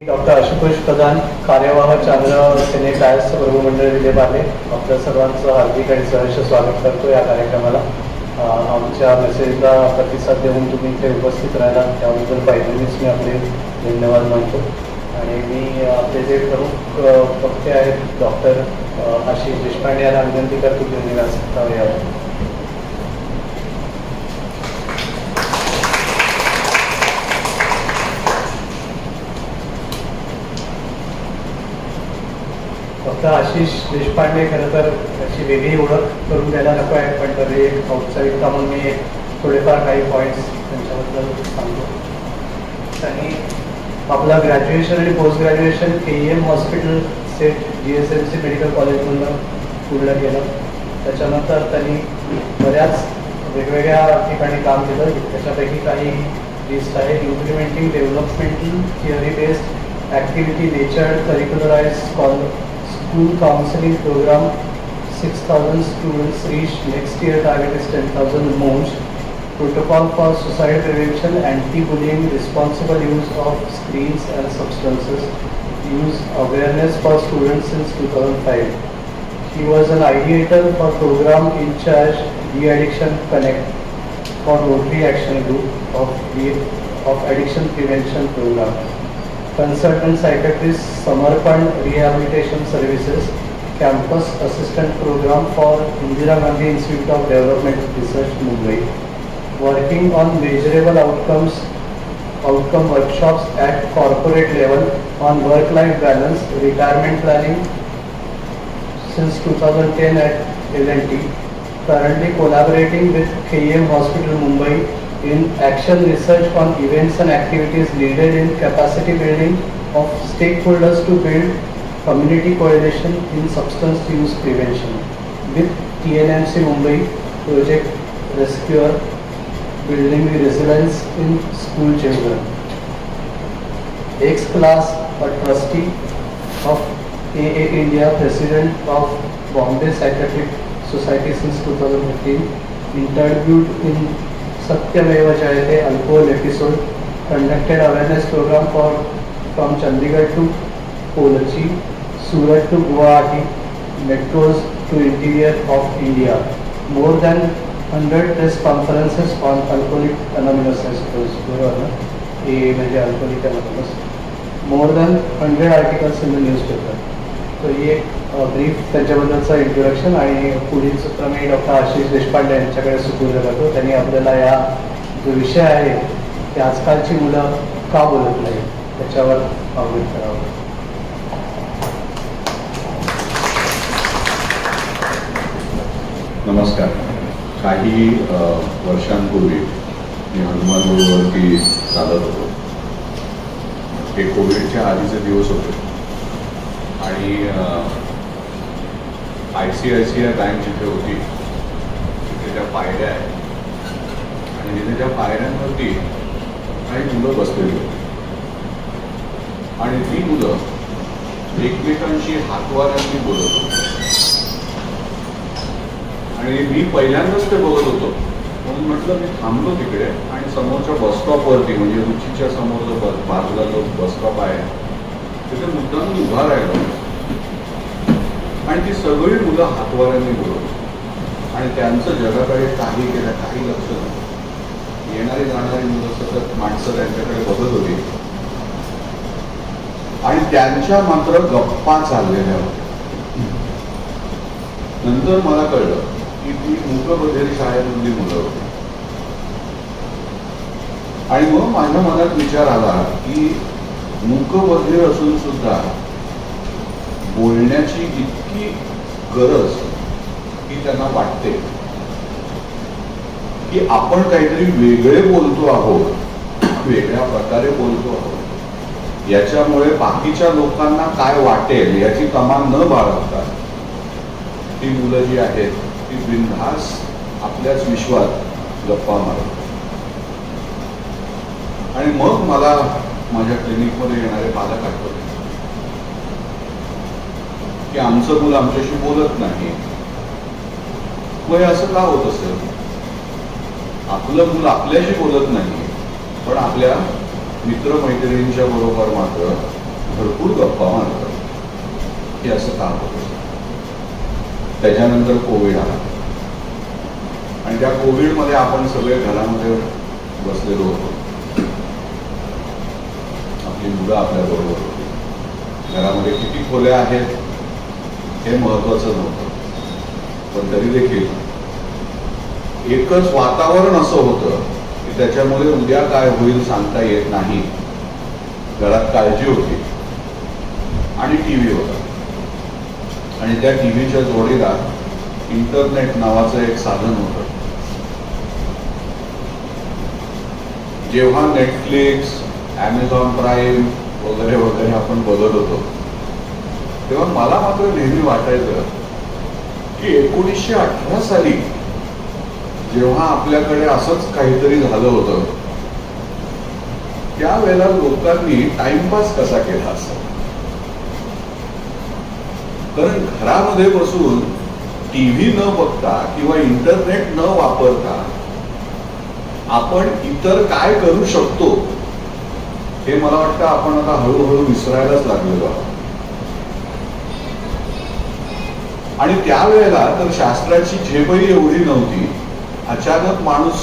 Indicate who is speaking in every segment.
Speaker 1: Doctor Ashutosh प्रधान, कार्यवाह चांद्र सेने टायर्स प्रभुमंडळ विलेपार्ले, आपल्या सर्वांचं हार्दिक आणि सहर्ष स्वागत करतो या कार्यक्रमाला. आमच्या मेसेजला प्रतिसाद देऊन तुम्ही इथे उपस्थित राहिला त्याबद्दल पहिल्यांदाच मी आपले धन्यवाद मानतो. आणि मी आपले जे प्रमुख वक्ते आहेत डॉक्टर आशिष देशपांडे यांना विनंती करतो की त्यांनी व्यासपीठावर यावं. डॉक्टर आशिष देशपांडे खरं तर त्याची वेगळी ओळख करून द्यायला नको आहे, पण तरी औपचारिकता म्हणून मी थोडेफार काही पॉईंट्स त्यांच्याबद्दल सांगतो. त्यांनी आपला ग्रॅज्युएशन आणि post graduation KEM hospital set GSMC medical कॉलेजमधून पूर्ण केलं. त्याच्यानंतर त्यांनी बऱ्याच वेगवेगळ्या ठिकाणी काम केलं. त्याच्यापैकी काही लिस्ट आहे: implementing developmental theory based activity nature curricularize School counseling program, 6,000 students reached. Next year target is 10,000 more. Protocol for suicide prevention, anti-bullying, responsible use of screens and substances use awareness for students since 2005. He was an ideator for program in charge De-Addiction Connect for Rotary Action Group of Addiction Prevention Program. Consultant psychiatrist Samarpan Rehabilitation Services, Campus Assistant Program for Indira Gandhi Institute of Development Research, Mumbai. Working on measurable outcome workshops at corporate level on work-life balance, retirement planning since 2010 at L&T. Currently collaborating with KEM Hospital, Mumbai in action research on events and activities needed in capacity building of stakeholders to build community coalition in substance use prevention with TNMC Mumbai Project Rescuer building resilience in school children. Ex-class a trustee of AA India, President of Bombay Psychiatric Society since 2015, interviewed in Satyameva Jayate alcohol episode, conducted awareness program from Chandigarh to Kochi, Surat to Guwahati, metros to interior of India. More than 100 press conferences on Alcoholics Anonymous, I suppose, Alcoholics Anonymous. More than 100 articles in the newspaper. So ये brief त्याच्याबद्दलचं introduction आणि पुढील सत्र मी doctor Ashish Deshpande यांच्याकडे सुपूर्द करतो. त्यांनी आपल्याला या जो विषय आहे की आजकालची मुलं का बोलत नाही त्याच्यावर अवगत करावं.
Speaker 2: नमस्कार. काही वर्षांपूर्वी मी हनुमान रोडवरती चालत होतो. हे कोविडच्या आधीचे दिवस होते आणि ICICI बँक जिथे होती तिथे त्या पायऱ्या आहेत आणि तिथे त्या पायऱ्यांवरती काही मुलं बसलेली होती आणि ती मुलं एकमेकांशी हातवाऱ्यांनी बोलत होती आणि मी पहिल्यांदाच ते बघत होतो. म्हणून म्हटलं मी थांबलो तिकडे आणि समोरच्या बसस्टॉपवरती म्हणजे रुचीच्या समोर जो बाजूला जो बसस्टॉप आहे तिथे मुद्दाम उभा राहिलो आणि ती सगळी मुलं हातवाऱ्यांनी बोलत आणि त्यांचं जगाकडे काही केलं काही लक्ष नव्हतं. येणारी जाणारी मुलं सतत माणसं त्यांच्याकडे बघत होती आणि त्यांच्या मात्र गप्पा चाललेल्या होत्या. नंतर मला कळलं की ती मूकबधिर शाळेमधली मुलं होती आणि मग माझ्या मनात विचार आला की मूकबधिर असून सुद्धा बोलण्याची इतकी गरज की त्यांना वाटते की आपण काहीतरी वेगळे बोलतो आहोत, वेगळ्या प्रकारे बोलतो आहोत, याच्यामुळे बाकीच्या लोकांना काय वाटेल याची तमा न बाळगता ती मुलं जी आहेत ती बिनधास आपल्याच विश्वात गप्पा मारतात. आणि मग मला माझ्या क्लिनिकमध्ये येणारे पालक आठवले की आमचं मुलं आमच्याशी बोलत नाही. मग असं का होत असेल? आपलं मुलं आपल्याशी बोलत नाही पण आपल्या मित्रमैत्रिणींच्या बरोबर मात्र भरपूर गप्पा मारतात की असं काम होतं. त्याच्यानंतर कोविड आला आणि त्या कोविडमध्ये आपण सगळे घरामध्ये बसलेलो होतो. आपली मुलं आपल्याबरोबर होती. घरामध्ये किती खोल्या आहेत हे महत्वाचं नव्हतं, पण तरी देखील एकच वातावरण असं होतं की त्याच्यामुळे उद्या काय होईल सांगता येत नाही. घरात काळजी होती आणि टीव्ही होता आणि त्या टीव्हीच्या जोडीला इंटरनेट नावाचं एक साधन होतं. जेव्हा नेटफ्लिक्स, ॲमेझॉन प्राईम वगैरे वगैरे आपण बघत होतो तेव्हा मला मात्र नेहमी वाटायचं की 1918 साली जेव्हा आपल्याकडे असंच काहीतरी झालं होतं त्यावेळेला लोकांनी टाइमपास कसा केला असं. कारण घरामध्ये बसून टीव्ही न बघता किंवा इंटरनेट न वापरता आपण इतर काय करू शकतो हे मला वाटतं आपण आता हळूहळू विसरायलाच लागलेलो आहोत. आणि त्यावेळेला तर शास्त्राची झेपही एवढी नव्हती. अचानक माणूस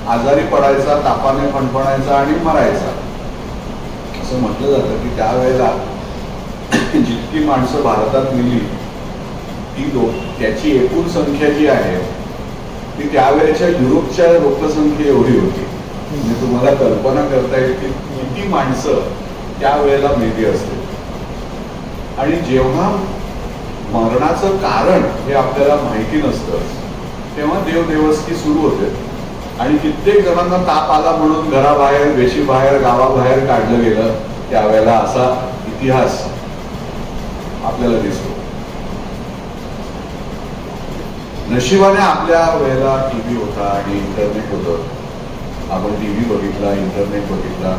Speaker 2: आजारी पडायचा, तापाने फणफणायचा आणि मरायचा. असं म्हटलं जातं की त्यावेळेला जितकी माणसं भारतात मिली ती त्याची एकूण संख्या जी आहे ती त्यावेळेच्या युरोपच्या लोकसंख्ये एवढी होती. म्हणजे तुम्हाला कल्पना करता येईल की किती माणसं त्यावेळेला मेली असते. आणि जेव्हा मरणाचं कारण हे आपल्याला माहिती नसतं तेव्हा देवदेवस्ती सुरू होते आणि कित्येक जणांना ताप आला म्हणून घराबाहेर, वेशीबाहेर, गावाबाहेर काढलं गेलं. त्यावेळेला असा इतिहास आपल्याला दिसतो. नशिबाने आपल्या वेळेला टीव्ही होता आणि इंटरनेट होतं. आपण टीव्ही बघितला, इंटरनेट बघितला,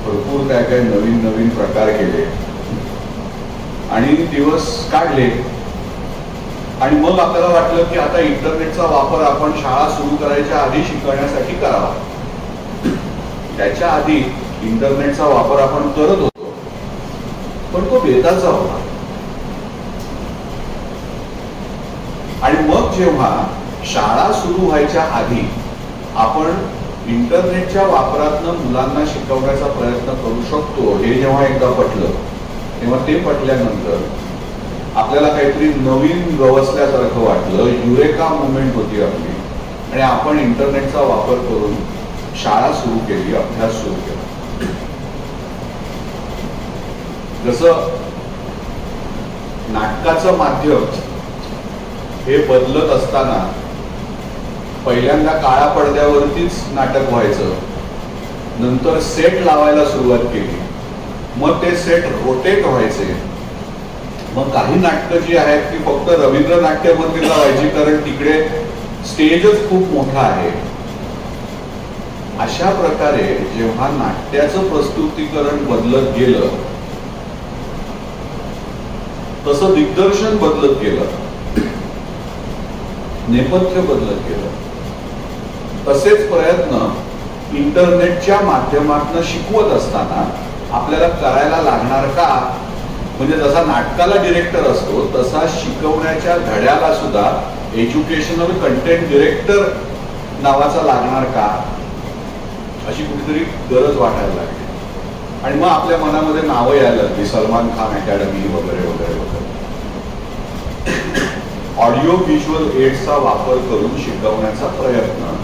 Speaker 2: भरपूर काय काय नवीन नवीन प्रकार केले आणि दिवस काढले. आणि मग आपल्याला वाटलं की आता इंटरनेटचा वापर आपण शाळा सुरू करायच्या आधी शिकवण्यासाठी करावा. त्याच्या आधी इंटरनेटचा वापर आपण करत होतो पण तो बेताचा होता. आणि मग जेव्हा शाळा सुरू व्हायच्या आधी आपण इंटरनेटच्या वापरातनं मुलांना शिकवण्याचा प्रयत्न करू शकतो हे जेव्हा एकदा पटलं तेव्हा ते पटल्यानंतर आपल्याला काहीतरी नवीन गवसल्यासारखं वाटलं. युरेका मुवमेंट होती आपली आणि आपण इंटरनेटचा वापर करून शाळा सुरू केली, अभ्यास सुरू केला. जसं नाटकाचं माध्यम हे बदलत असताना पहिल्यांदा काळ्या पडद्यावरतीच नाटक व्हायचं, नंतर सेट लावायला सुरुवात केली, मग ते सेट रोटेट व्हायचे. मग काही नाटकं जी आहेत ती फक्त रवींद्र नाट्य मंदिरला व्हायची कारण तिकडे स्टेजच खूप मोठा आहे. अशा प्रकारे जेव्हा नाट्याचं प्रस्तुतीकरण बदलत गेलं तसं दिग्दर्शन बदलत गेलं, नेपथ्य बदलत गेलं. तसेच प्रयत्न इंटरनेटच्या माध्यमातून शिकवत असताना आपल्याला करायला लागणार का? म्हणजे जसा नाटकाला डिरेक्टर असतो तसा शिकवण्याच्या धड्याला सुद्धा एज्युकेशनल कंटेंट डिरेक्टर नावाचा लागणार का अशी कुठेतरी गरज वाटायला लागली. आणि मग आपल्या मनामध्ये नावं यायला लागली, सलमान खान अकॅडमी वगैरे वगैरे वगैरे. ऑडिओ व्हिज्युअल एड्सचा वापर करून शिकवण्याचा प्रयत्न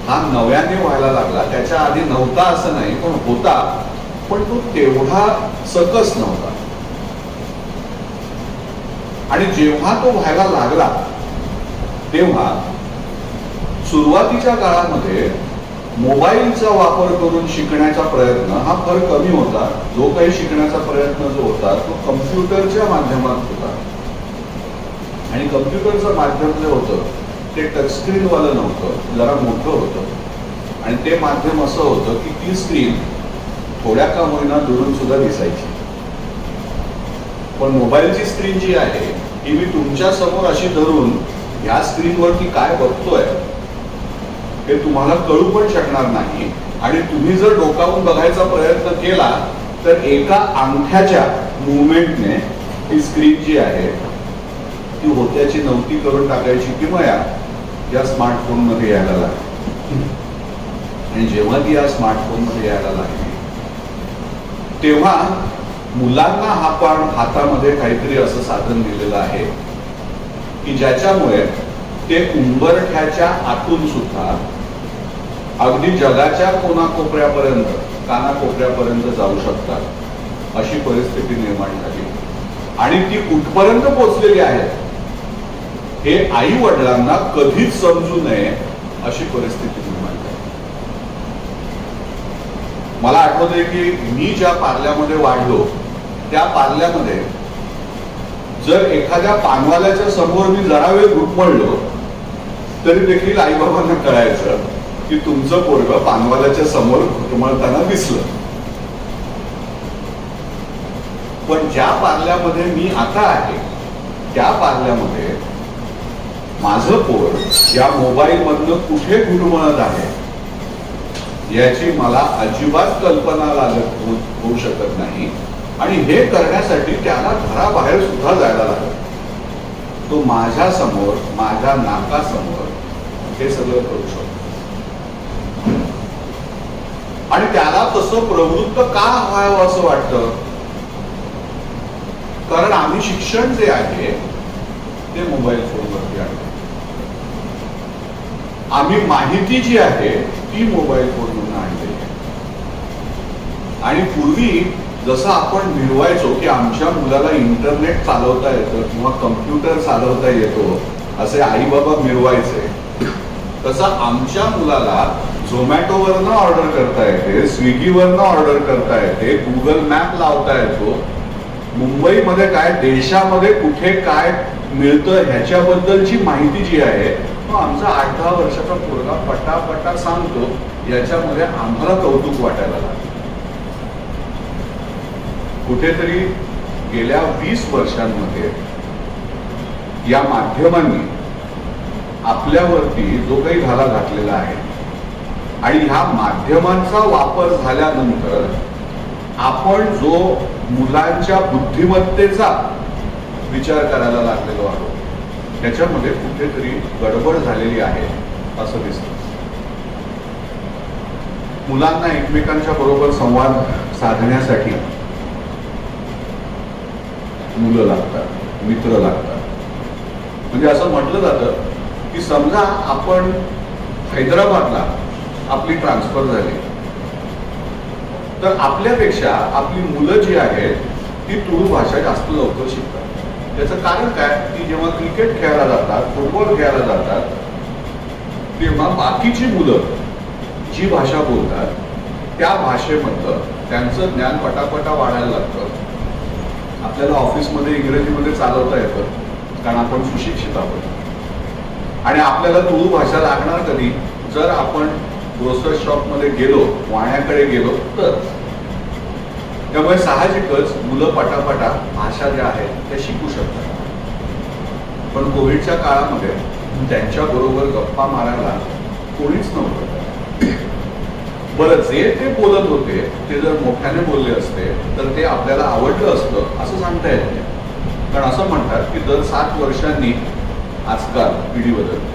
Speaker 2: हा नव्याने व्हायला लागला. त्याच्या आधी नव्हता असं नाही, पण होता, पण तो तेवढा सकस नव्हता. आणि जेव्हा तो व्हायला लागला तेव्हा सुरुवातीच्या काळामध्ये मोबाईलचा वापर करून शिकण्याचा प्रयत्न हा फार कमी होता. जो काही शिकण्याचा प्रयत्न जो होता तो कम्प्युटरच्या माध्यमात होता. आणि कम्प्युटरचं माध्यम जे होतं ते टचस्क्रीनवालं नव्हतं, जरा मोठं होतं. आणि ते माध्यम असं होतं की ती स्क्रीन थोड्या का होईना दुरून सुद्धा दिसायची. पण मोबाईलची स्क्रीन जी आहे ही मी तुमच्या समोर अशी धरून ह्या स्क्रीनवरती काय बघतोय हे तुम्हाला कळू पण शकणार नाही. आणि तुम्ही जर डोकावून बघायचा प्रयत्न केला तर एका अंगठ्याच्या मुवमेंटने ही स्क्रीन जी आहे ती होत्याची नव्हती करून टाकायची किमया या स्मार्टफोन मध्ये यायला लागली. आणि जेव्हा ती या स्मार्टफोन मध्ये यायला लागली तेव्हा मुलांना आपण हातामध्ये काहीतरी असं साधन दिलेलं आहे की ज्याच्यामुळे ते उंबरठ्याच्या आतून सुद्धा अगदी जगाच्या कोणाकोपऱ्यापर्यंत कानाकोपऱ्यापर्यंत जाऊ शकतात अशी परिस्थिती निर्माण झाली. आणि ती कुठपर्यंत पोहोचलेली आहे हे आई वडिलांना कधीच समजू नये अशी परिस्थिती निर्माण झाली. मला आठवतंय की मी ज्या पार्ल्यामध्ये वाढलो त्या पार्ल्यामध्ये जर एखाद्या पानवाल्याच्या समोर मी जरा वेळ घुटमळलो तरी देखील आईबाबांना कळायचं की तुमचं पोरगं पानवाल्याच्या समोर घुटमळताना दिसलं. पण ज्या पार्ल्यामध्ये मी आता आहे त्या पार्ल्यामध्ये माझं पोर या मोबाईल मधनं कुठे घुटमळत आहे याची मला अजिबात कल्पना लागत होऊ शकत नाही. आणि हे करण्यासाठी त्याला घराबाहेर सुद्धा जायला लागत. तो माझ्या समोर माझ्या नाकासमोर हे सगळं करू शकतो. आणि त्याला तसं प्रवृत्त का व्हावं असं वाटतं? कारण आम्ही शिक्षण जे आहे ते मोबाईल फोनवरती आणतो. आम्ही माहिती जी आहे ती मोबाईल फोनवरून आणली आहे. आणि पूर्वी जसं आपण मिळवायचो की आमच्या मुलाला इंटरनेट चालवता येतं किंवा कम्प्युटर चालवता येतो असे आई बाबा मिळवायचे, तसं आमच्या मुलाला झोमॅटोवरनं ऑर्डर करता येते, स्विगीवरनं ऑर्डर करता येते, गुगल मॅप लावता येतो. मुंबईमध्ये काय देशामध्ये कुठे काय मिळतं ह्याच्याबद्दलची माहिती जी आहे तो आमचा 8-10 वर्षाचा पोरगा पटापटा सांगतो. याच्यामध्ये आम्हाला कौतुक वाटायला लागतं. कुठेतरी गेल्या 20 वर्षांमध्ये या माध्यमांनी आपल्यावरती जो काही घाला घातलेला आहे आणि ह्या माध्यमांचा वापर झाल्यानंतर आपण जो मुलांच्या बुद्धिमत्तेचा विचार करायला लागलेलो आहोत त्याच्यामध्ये कुठेतरी गडबड झालेली आहे असं दिसतं. मुलांना एकमेकांच्या बरोबर संवाद साधण्यासाठी मुलं लागतात, मित्र लागतात. म्हणजे असं म्हटलं जातं की समजा आपण हैदराबादला आपली ट्रान्सफर झाली तर आपल्यापेक्षा आपली मुलं जी आहेत ती तुळू भाषा जास्त लवकर शिकतात. त्याचं कारण काय की जेव्हा क्रिकेट खेळायला जातात, फुटबॉल खेळायला जातात तेव्हा बाकीची मुलं जी भाषा बोलतात त्या भाषेमधलं त्यांचं ज्ञान पटापटा वाढायला लागतं. आपल्याला ऑफिसमध्ये इंग्रजीमध्ये चालवता येतं कारण आपण सुशिक्षित आहोत. आणि आपल्याला तुळू भाषा लागणार कधी? जर आपण ग्रोसर शॉपमध्ये गेलो, वाण्याकडे गेलो तर. त्यामुळे साहजिकच मुलं पटापटा भाषा ज्या आहेत त्या शिकू शकतात. पण कोविडच्या काळामध्ये त्यांच्या बरोबर गप्पा मारायला कोणीच नव्हतं. बरं, जे ते बोलत होते ते जर मोठ्याने बोलले असते तर ते आपल्याला आवडलं असतं असं सांगता येत नाही. कारण असं म्हणतात की दर 7 वर्षांनी आजकाल पिढी बदलते.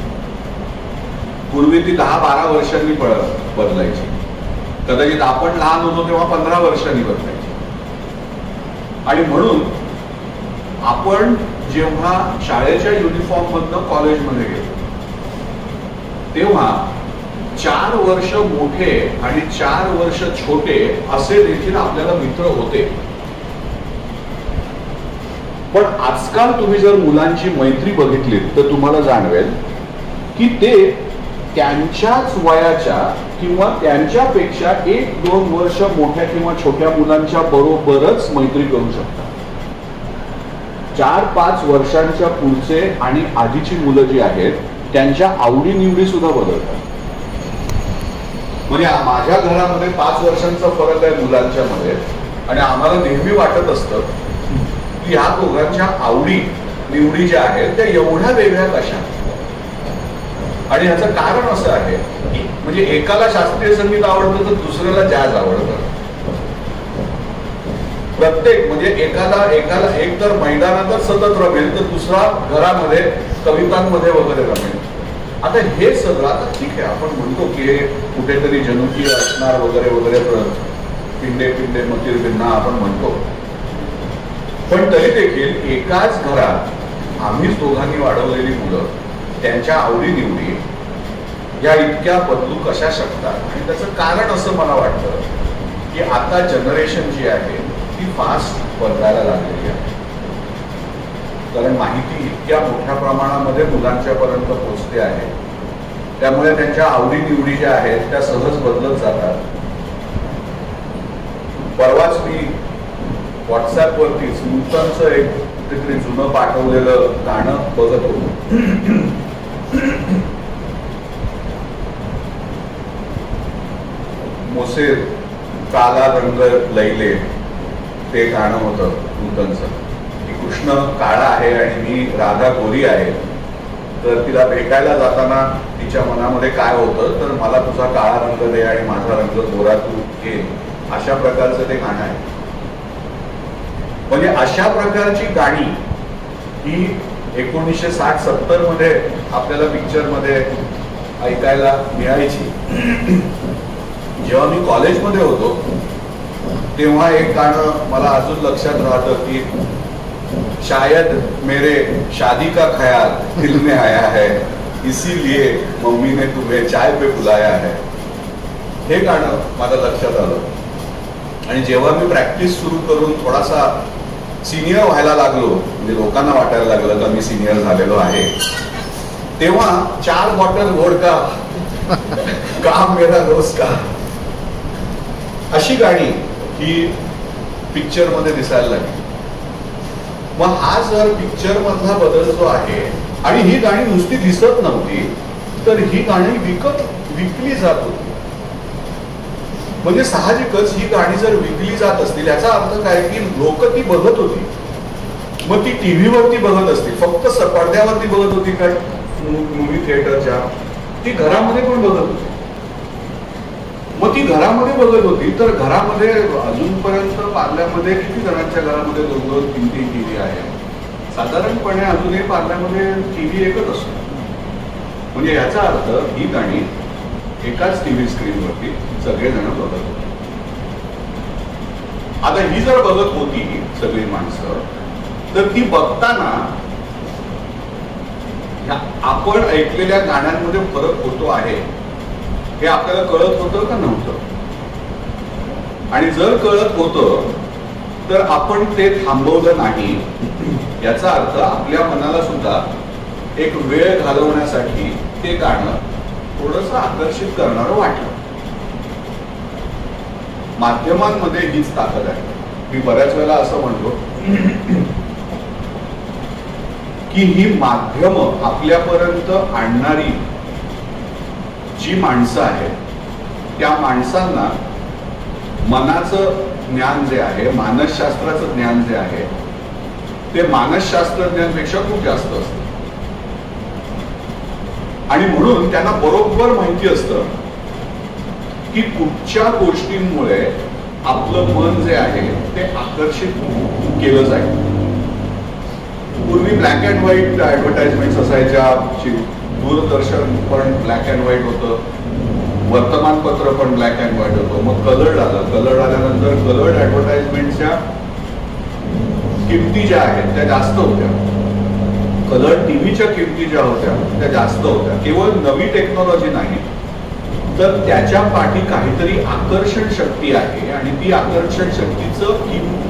Speaker 2: पूर्वी ती 10-12 वर्षांनी बदलायची. कदाचित आपण लहान होतो तेव्हा 15 वर्षांनी बदलायची. आणि म्हणून आपण जेव्हा शाळेच्या युनिफॉर्म मधनं कॉलेजमध्ये गेलो तेव्हा 4 वर्ष मोठे आणि 4 वर्ष छोटे असे देखील आपल्याला मित्र होते. पण आजकाल तुम्ही जर मुलांची मैत्री बघितली तर तुम्हाला जाणवेल की ते त्यांच्याच वयाच्या किंवा त्यांच्यापेक्षा 1-2 वर्ष मोठ्या किंवा छोट्या मुलांच्या बरोबरच मैत्री करू शकतात. 4-5 वर्षांच्या पुढचे आणि आधीची मुलं जी आहेत त्यांच्या आवडीनिवडी सुद्धा बदलतात. म्हणजे माझ्या घरामध्ये 5 वर्षांचा फरक आहे मुलांच्या मध्ये आणि आम्हाला नेहमी वाटत असतं की ह्या दोघांच्या आवडी निवडी ज्या आहेत त्या एवढ्या वेगळ्या कशा. आणि याचं कारण असं आहे की म्हणजे एकाला शास्त्रीय संगीत आवडतं तर दुसऱ्याला जॅझ आवडतं. प्रत्येक म्हणजे एकाला एक तर मैदानातच सतत रमेल, तर दुसरा घरामध्ये कवितांमध्ये वगैरे रमेल. आता हे सगळं आता ठीक आहे, आपण म्हणतो की हे कुठेतरी जनुकीय असणार वगैरे वगैरे, पिंडे पिंडे मतीर भिन्ना आपण म्हणतो, पण तरी देखील एकाच घरात आम्हीच दोघांनी वाढवलेली मुलं त्यांच्या आवडीनिवडी या इतक्या बदलू कशा शकतात. आणि त्याचं कारण असं मला वाटतं की आता जनरेशन जी आहे ती फास्ट बदलायला लागलेली आहे. कारण माहिती इतक्या मोठ्या प्रमाणामध्ये मुलांच्या पर्यंत पोहोचते आहे, त्यामुळे त्यांच्या आवडीनिवडी ज्या आहेत त्या सहज बदलत जातात. परवाच मी व्हॉट्सॲपवरतीच नूतनचं एक कुठेतरी जुनं पाठवलेलं गाणं बघत होतो. मोसे काला रंग लैले ते गाणं होतं नूतनचं, की कृष्ण काळा आहे आणि मी राधा गोरी आहे, तर तिला भेटायला जाताना तिच्या मनामध्ये काय होतं, तर मला तुझा काळा रंग दे आणि माझा रंग गोरा तू घे, अशा प्रकारचं ते गाणं आहे. म्हणजे अशा प्रकारची गाणी ही 1960-70 मध्ये आपल्याला पिक्चर मध्ये ऐकायला मिळायची. जेव्हा मी कॉलेजमध्ये होतो तेव्हा एक गाणं मला अजून लक्षात राहतं की शायद मेरे शादी का ख्याल दिल में आया है, इसीलिए मम्मी ने तुम्हें चाय पे बुलाया है. हे गाणं मला लक्षात आलं. आणि जेव्हा मी प्रॅक्टिस सुरू करून थोडासा सिनियर व्हायला लागलो, म्हणजे लोकांना वाटायला लागलं का मी सिनियर झालेलो आहे, तेव्हा 4 बॉटल वोडका काम मेरा रोज का, अशी गाणी ही पिक्चर मध्ये दिसायला लागली. मग हा जर पिक्चर मधला बदल जो आहे, आणि ही गाणी नुसती दिसत नव्हती, तर ही गाणी विकली जात होती. म्हणजे साहजिकच ही गाणी जर विकली जात असतील याचा अर्थ काय की लोक ती बघत होती. मग ती टीव्हीवरती बघत असतील, फक्त पडद्यावरती बघत होती काय मूवी थिएटरच्या, ती घरामध्ये पण बघत होती. मग ती घरामध्ये बघत होती, तर घरामध्ये अजूनपर्यंत पार्ल्यामध्ये किती जणांच्या घरामध्ये 2-2-3-3 टीव्ही आहे? साधारणपणे अजूनही पार्ल्यामध्ये टीव्ही एकच असतो. म्हणजे याचा अर्थ ही गाणी एकाच टीव्ही स्क्रीनवरती सगळेजण बघत होते. आता ही जर बघत होती सगळी माणसं, तर ती बघताना आपण ऐकलेल्या गाण्यांमध्ये फरक होतो आहे हे आपल्याला कळत होतं का नव्हतं? आणि जर कळत होतं तर आपण ते थांबवलं नाही. याचा अर्थ आपल्या मनाला सुद्धा एक वेळ घालवण्यासाठी ते गाणं थोडंसं आकर्षित करणारं वाटलं. माध्यमांमध्ये हीच ताकद आहे. मी बऱ्याच वेळेला असं म्हणतो की ही माध्यमं आपल्यापर्यंत आणणारी जी माणसं आहेत, त्या माणसांना मनाचं ज्ञान जे आहे, मानसशास्त्राचं ज्ञान जे आहे, ते मानसशास्त्रज्ञांपेक्षा खूप जास्त असतं. आणि म्हणून त्यांना बरोबर माहिती असतं की कुठच्या गोष्टींमुळे आपलं मन जे आहे ते आकर्षित केलं जाईल. पूर्वी ब्लॅक अँड व्हाईट ऍडव्हर्टाइजमेंट असायच्या, दूरदर्शन पण ब्लॅक अँड व्हाईट होतं, वर्तमानपत्र पण ब्लॅक अँड व्हाईट होतं. मग कलर्ड आलं. कलर्ड आल्यानंतर कलर्ड ऍडव्हर्टाइजमेंटच्या किमती ज्या आहेत त्या जास्त होत्या. कलर टीव्हीच्या किमती ज्या होत्या त्या जास्त होत्या. केवळ नवी टेक्नॉलॉजी नाही, तर त्याच्या पाठी काहीतरी आकर्षण शक्ती आहे, आणि ती आकर्षण शक्तीचं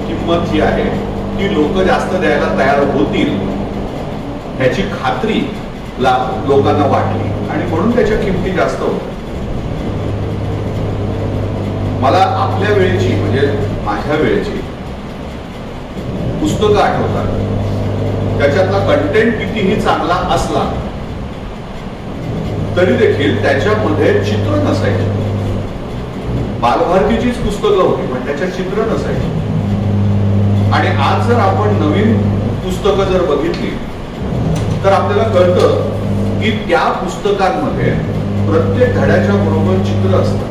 Speaker 2: किंमत जी आहे ती लोक जास्त द्यायला तयार होतील ह्याची खात्री लोकांना वाटली, आणि म्हणून त्याच्या किमती जास्त होत्या. मला आपल्या वेळेची, म्हणजे माझ्या वेळेची पुस्तकं आठवतात. त्याच्यातला कंटेंट कितीही चांगला असला तरी देखील त्याच्यामध्ये चित्र नसायचे. बालभारतीचीच पुस्तकं होती पण त्याच्यात चित्र नसायचे. आणि आज जर आपण नवीन पुस्तकं जर बघितली तर आपल्याला कळतं की त्या पुस्तकांमध्ये प्रत्येक धड्याच्या बरोबर चित्र असतं.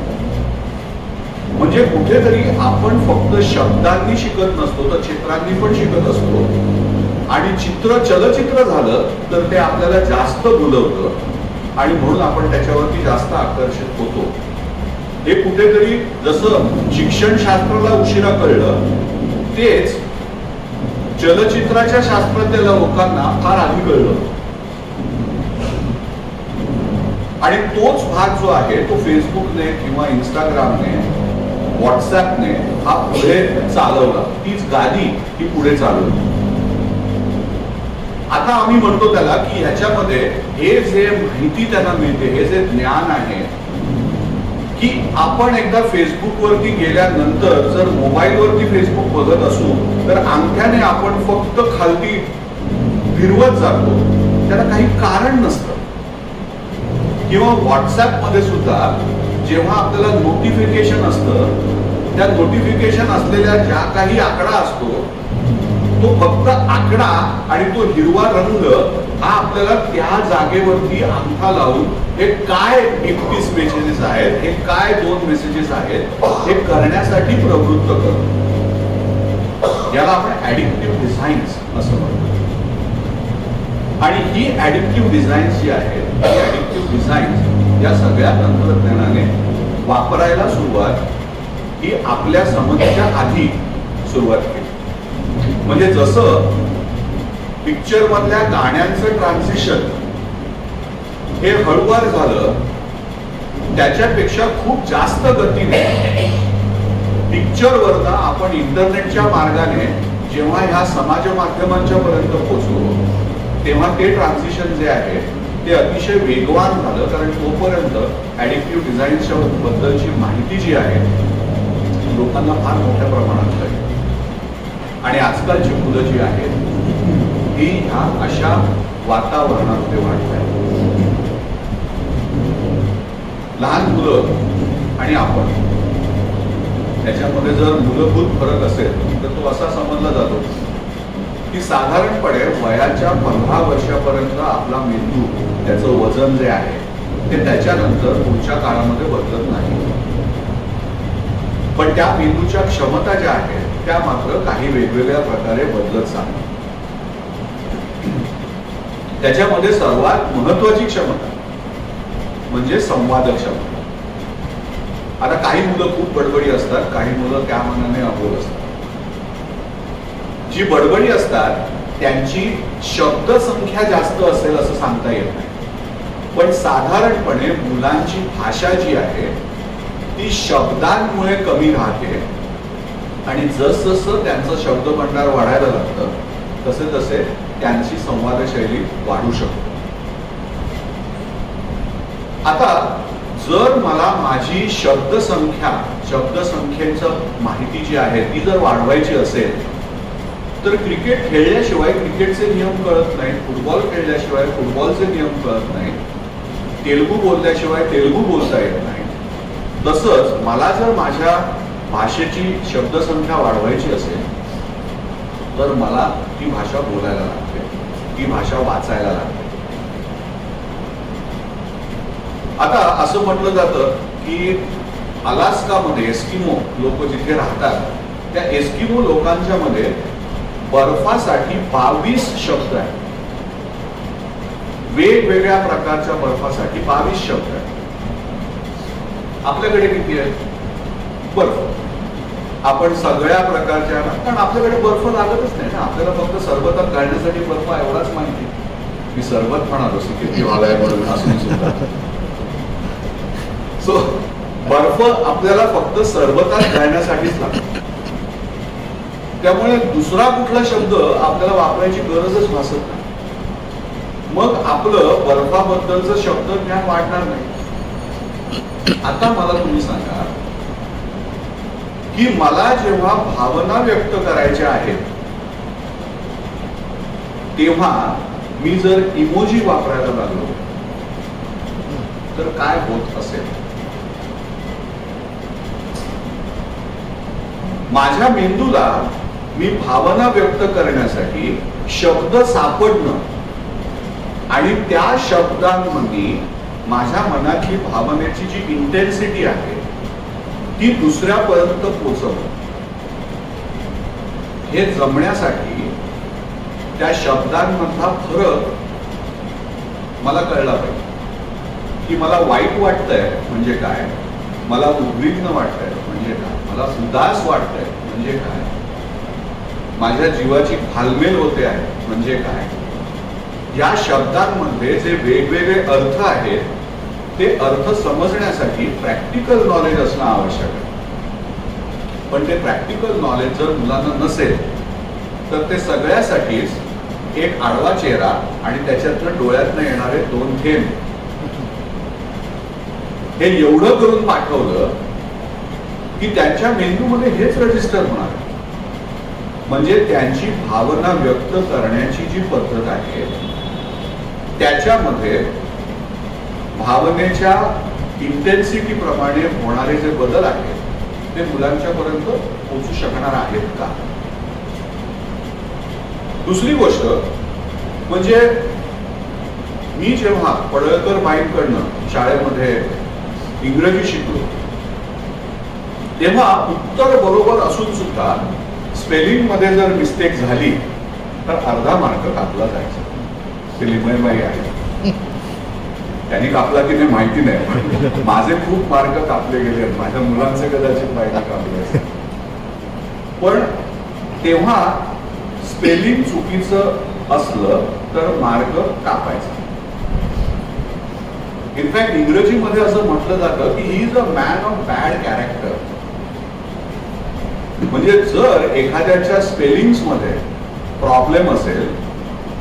Speaker 2: म्हणजे कुठेतरी आपण फक्त शब्दांनी शिकत नसतो तर चित्रांनी पण शिकत असतो आणि चित्र चलचित्र झालं तर ते आपल्याला जास्त भुलवतं आणि म्हणून आपण त्याच्यावरती जास्त आकर्षित होतो. हे कुठेतरी जसं शिक्षणशास्त्राला उशिरा कळलं तेच चलचित्राच्या शास्त्रज्ञ लोकांना फार आधी कळलं आणि तोच भाग जो आहे तो फेसबुकने किंवा इंस्टाग्रामने व्हॉट्सअपने हा पुढे चालवला. तीच गाडी ही पुढे चालवली. आता आम्ही म्हणतो त्याला की ह्याच्यामध्ये हे जे माहिती त्यांना मिळते हे जे ज्ञान आहे की आपण एकदा फेसबुकवरती गेल्यानंतर जर मोबाईलवरती फेसबुक बघत असू तर अंगठ्याने आपण फक्त खालती फिरवत जातो, त्याला काही कारण नसतं. किंवा व्हॉट्सअप मध्ये सुद्धा जेव्हा आपल्याला नोटिफिकेशन असतं त्या नोटिफिकेशन असलेल्या ज्या काही आकडा असतो तो फक्त आकडा आणि तो हिरवा रंग हा आपल्याला त्या जागेवरती अंगठा लावून हे काय 31 मेसेजेस आहेत, हे काय 2 मेसेजेस आहेत हे करण्यासाठी प्रवृत्त करतो. याला आपण ऍडिक्टिव्ह डिझाईन्स असं म्हणतो. आणि ही ऍडिक्टिव्ह डिझाईन्स जी आहेत ही ऍडिक्टिव्ह डिझाईन्स या सगळ्या तंत्रज्ञानाने वापरायला सुरुवात ही आपल्या समजच्या आधी सुरुवात केली. म्हणजे जसं पिक्चर मधल्या गाण्यांचं ट्रान्झिशन हे हळूवार झालं त्याच्यापेक्षा खूप जास्त गतीने पिक्चरवरनं आपण इंटरनेटच्या मार्गाने जेव्हा ह्या समाज माध्यमांच्या पर्यंत पोहोचलो तेव्हा ते ट्रान्झिशन जे आहे ते अतिशय वेगवान झालं. कारण तोपर्यंत ऍडिक्टिव्ह डिझाईन्सच्या बद्दलची माहिती जी आहे लोकांना फार मोठ्या प्रमाणात कळली आणि आजकालची मुलं जी आहेत ती ह्या अशा वातावरणामध्ये वाढत आहेत. लहान मुलं आणि आपण त्याच्यामध्ये जर मूलभूत फरक असेल तर तो असा समजला जातो की साधारणपणे वयाच्या 15 वर्षापर्यंत आपला मेंदू त्याचं वजन जे आहे ते त्याच्यानंतर पुढच्या काळामध्ये बदलत नाही. पण त्या मेंदूच्या क्षमता ज्या आहेत त्या मात्र काही वेगवेगळ्या प्रकारे बदलत जातात. त्याच्यामध्ये सर्वात महत्वाची क्षमता म्हणजे संवाद क्षमता. आता काही मुलं खूप बडबडी असतात, काही मुलं त्या मनाने अबोल असतात. जी बडबडी असतात त्यांची शब्दसंख्या जास्त असेल असं सांगता येत नाही, पण साधारणपणे मुलांची भाषा जी आहे ती शब्दांमुळे कमी राहते आणि जसजसं त्यांचं शब्दभंडार वाढायला लागतं तसे तसे त्यांची संवादशैली वाढू शकते. आता जर मला माझी शब्दसंख्येचं माहिती जी आहे ती जर वाढवायची असेल तर क्रिकेट खेळल्याशिवाय क्रिकेटचे नियम कळत नाहीत, फुटबॉल खेळल्याशिवाय फुटबॉलचे नियम कळत नाहीत, तेलुगू बोलल्याशिवाय तेलुगू बोलता येत नाही. तसंच मला जर माझ्या भाषेची शब्दसंख्या वाढवायची असेल तर मला ती भाषा बोलायला लागते, ती भाषा वाचायला लागते. आता असं म्हटलं जातं की अलास्कामध्ये एस्किमो लोक जिथे राहतात त्या एस्किमो लोकांच्या मध्ये बर्फासाठी 22 शब्द आहेत. वेगवेगळ्या प्रकारच्या बर्फासाठी 22 शब्द आहेत. आपल्याकडे किती आहेत? बर्फ. आपण सगळ्या प्रकारच्या, कारण आपल्याकडे बर्फ लागतच नाही ना, आपल्याला फक्त सरबतात घालण्यासाठी बर्फ एवढाच माहिती. मी सरबत म्हणालो किती वालाय म्हणून असून सुद्धा. सो बर्फ आपल्याला फक्त सरबतात घालण्यासाठीच लागतो. त्यामुळे दुसरा कुठला शब्द आपल्याला वापरायची गरजच भासत नाही. मग आपलं बर्फाबद्दलचं शब्द ज्ञान वाढणार नाही. आता मला तुम्ही सांगा की मला जेव्हा भावना व्यक्त करायच्या आहेत तेव्हा मी जर इमोजी वापरायला लागलो तर काय होत असेल? माझ्या मेंदूला मी भावना व्यक्त करण्यासाठी शब्द सापडणं आणि त्या शब्दांमध्ये माझ्या मनाची भावनेची जी इंटेन्सिटी आहे ती दुसऱ्यापर्यंत पोचवणं. हे जमण्यासाठी त्या शब्दांमधला फरक मला कळला पाहिजे, की मला वाईट वाटतंय म्हणजे काय, मला उद्विग्न वाटतंय म्हणजे काय, मला उदास वाटतंय म्हणजे काय, माझ्या जीवाची घालमेल होते आहे म्हणजे काय. या शब्दांमध्ये जे वेगवेगळे अर्थ आहेत ते अर्थ समजण्यासाठी प्रॅक्टिकल नॉलेज असणं आवश्यक आहे. पण ते प्रॅक्टिकल नॉलेज जर मुलांना नसेल तर ते सगळ्यासाठीच एक आडवा चेहरा आणि त्याच्यातनं डोळ्यातनं येणारे 2 थेंब हे एवढं करून पाठवलं की त्यांच्या मेंदूमध्ये हेच रजिस्टर होणार. म्हणजे त्यांची भावना व्यक्त करण्याची जी पद्धत आहे त्याच्यामध्ये भावनेच्या इंटेन्सिटी प्रमाणे होणारे जे बदल आहेत ते मुलांच्या पर्यंत पोहोचू शकणार आहेत का. दुसरी गोष्ट म्हणजे मी जेव्हा पडळकर बाईंकडनं शाळेमध्ये इंग्रजी शिकलो तेव्हा उत्तर बरोबर असून सुद्धा स्पेलिंग मध्ये जर मिस्टेक झाली तर अर्धा मार्क कापला जायचा. ते लिमयबाई आहे, त्यांनी कापला की नाही माहिती नाही, माझे खूप मार्क कापले गेले, माझ्या मुलांचे कदाचित माहिती कापले असेल. पण तेव्हा स्पेलिंग चुकीचं असलं तर मार्क कापायचा. इनफॅक्ट इंग्रजीमध्ये असं म्हटलं जातं की he is a man of bad character. म्हणजे जर एखाद्याच्या स्पेलिंग्स मध्ये प्रॉब्लेम असेल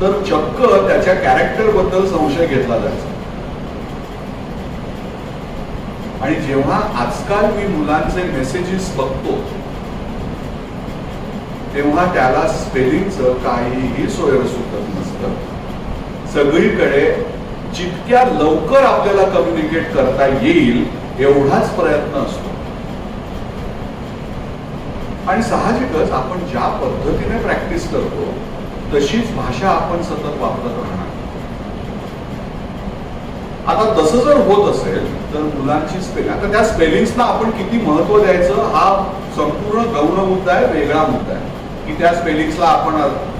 Speaker 2: तर चक्क त्याच्या कॅरेक्टर बद्दल संशय घेतला जायचा. आणि जेव्हा आजकाल मी मुलांचे मेसेजेस बघतो तेव्हा त्याला स्पेलिंगचं काहीही सोयर सुटत नसतं. सगळीकडे जितक्या लवकर आपल्याला कम्युनिकेट करता येईल एवढाच प्रयत्न असतो. आणि साहजिकच आपण ज्या पद्धतीने प्रॅक्टिस करतो तशीच भाषा आपण सतत वापरत राहणार. आता तसं जर होत असेल तर मुलांची स्पेलिंग, आता त्या स्पेलिंग्सना आपण किती महत्व द्यायचं हा संपूर्ण गौण मुद्दा आहे, वेगळा मुद्दा आहे की त्या स्पेलिंग्सला आपण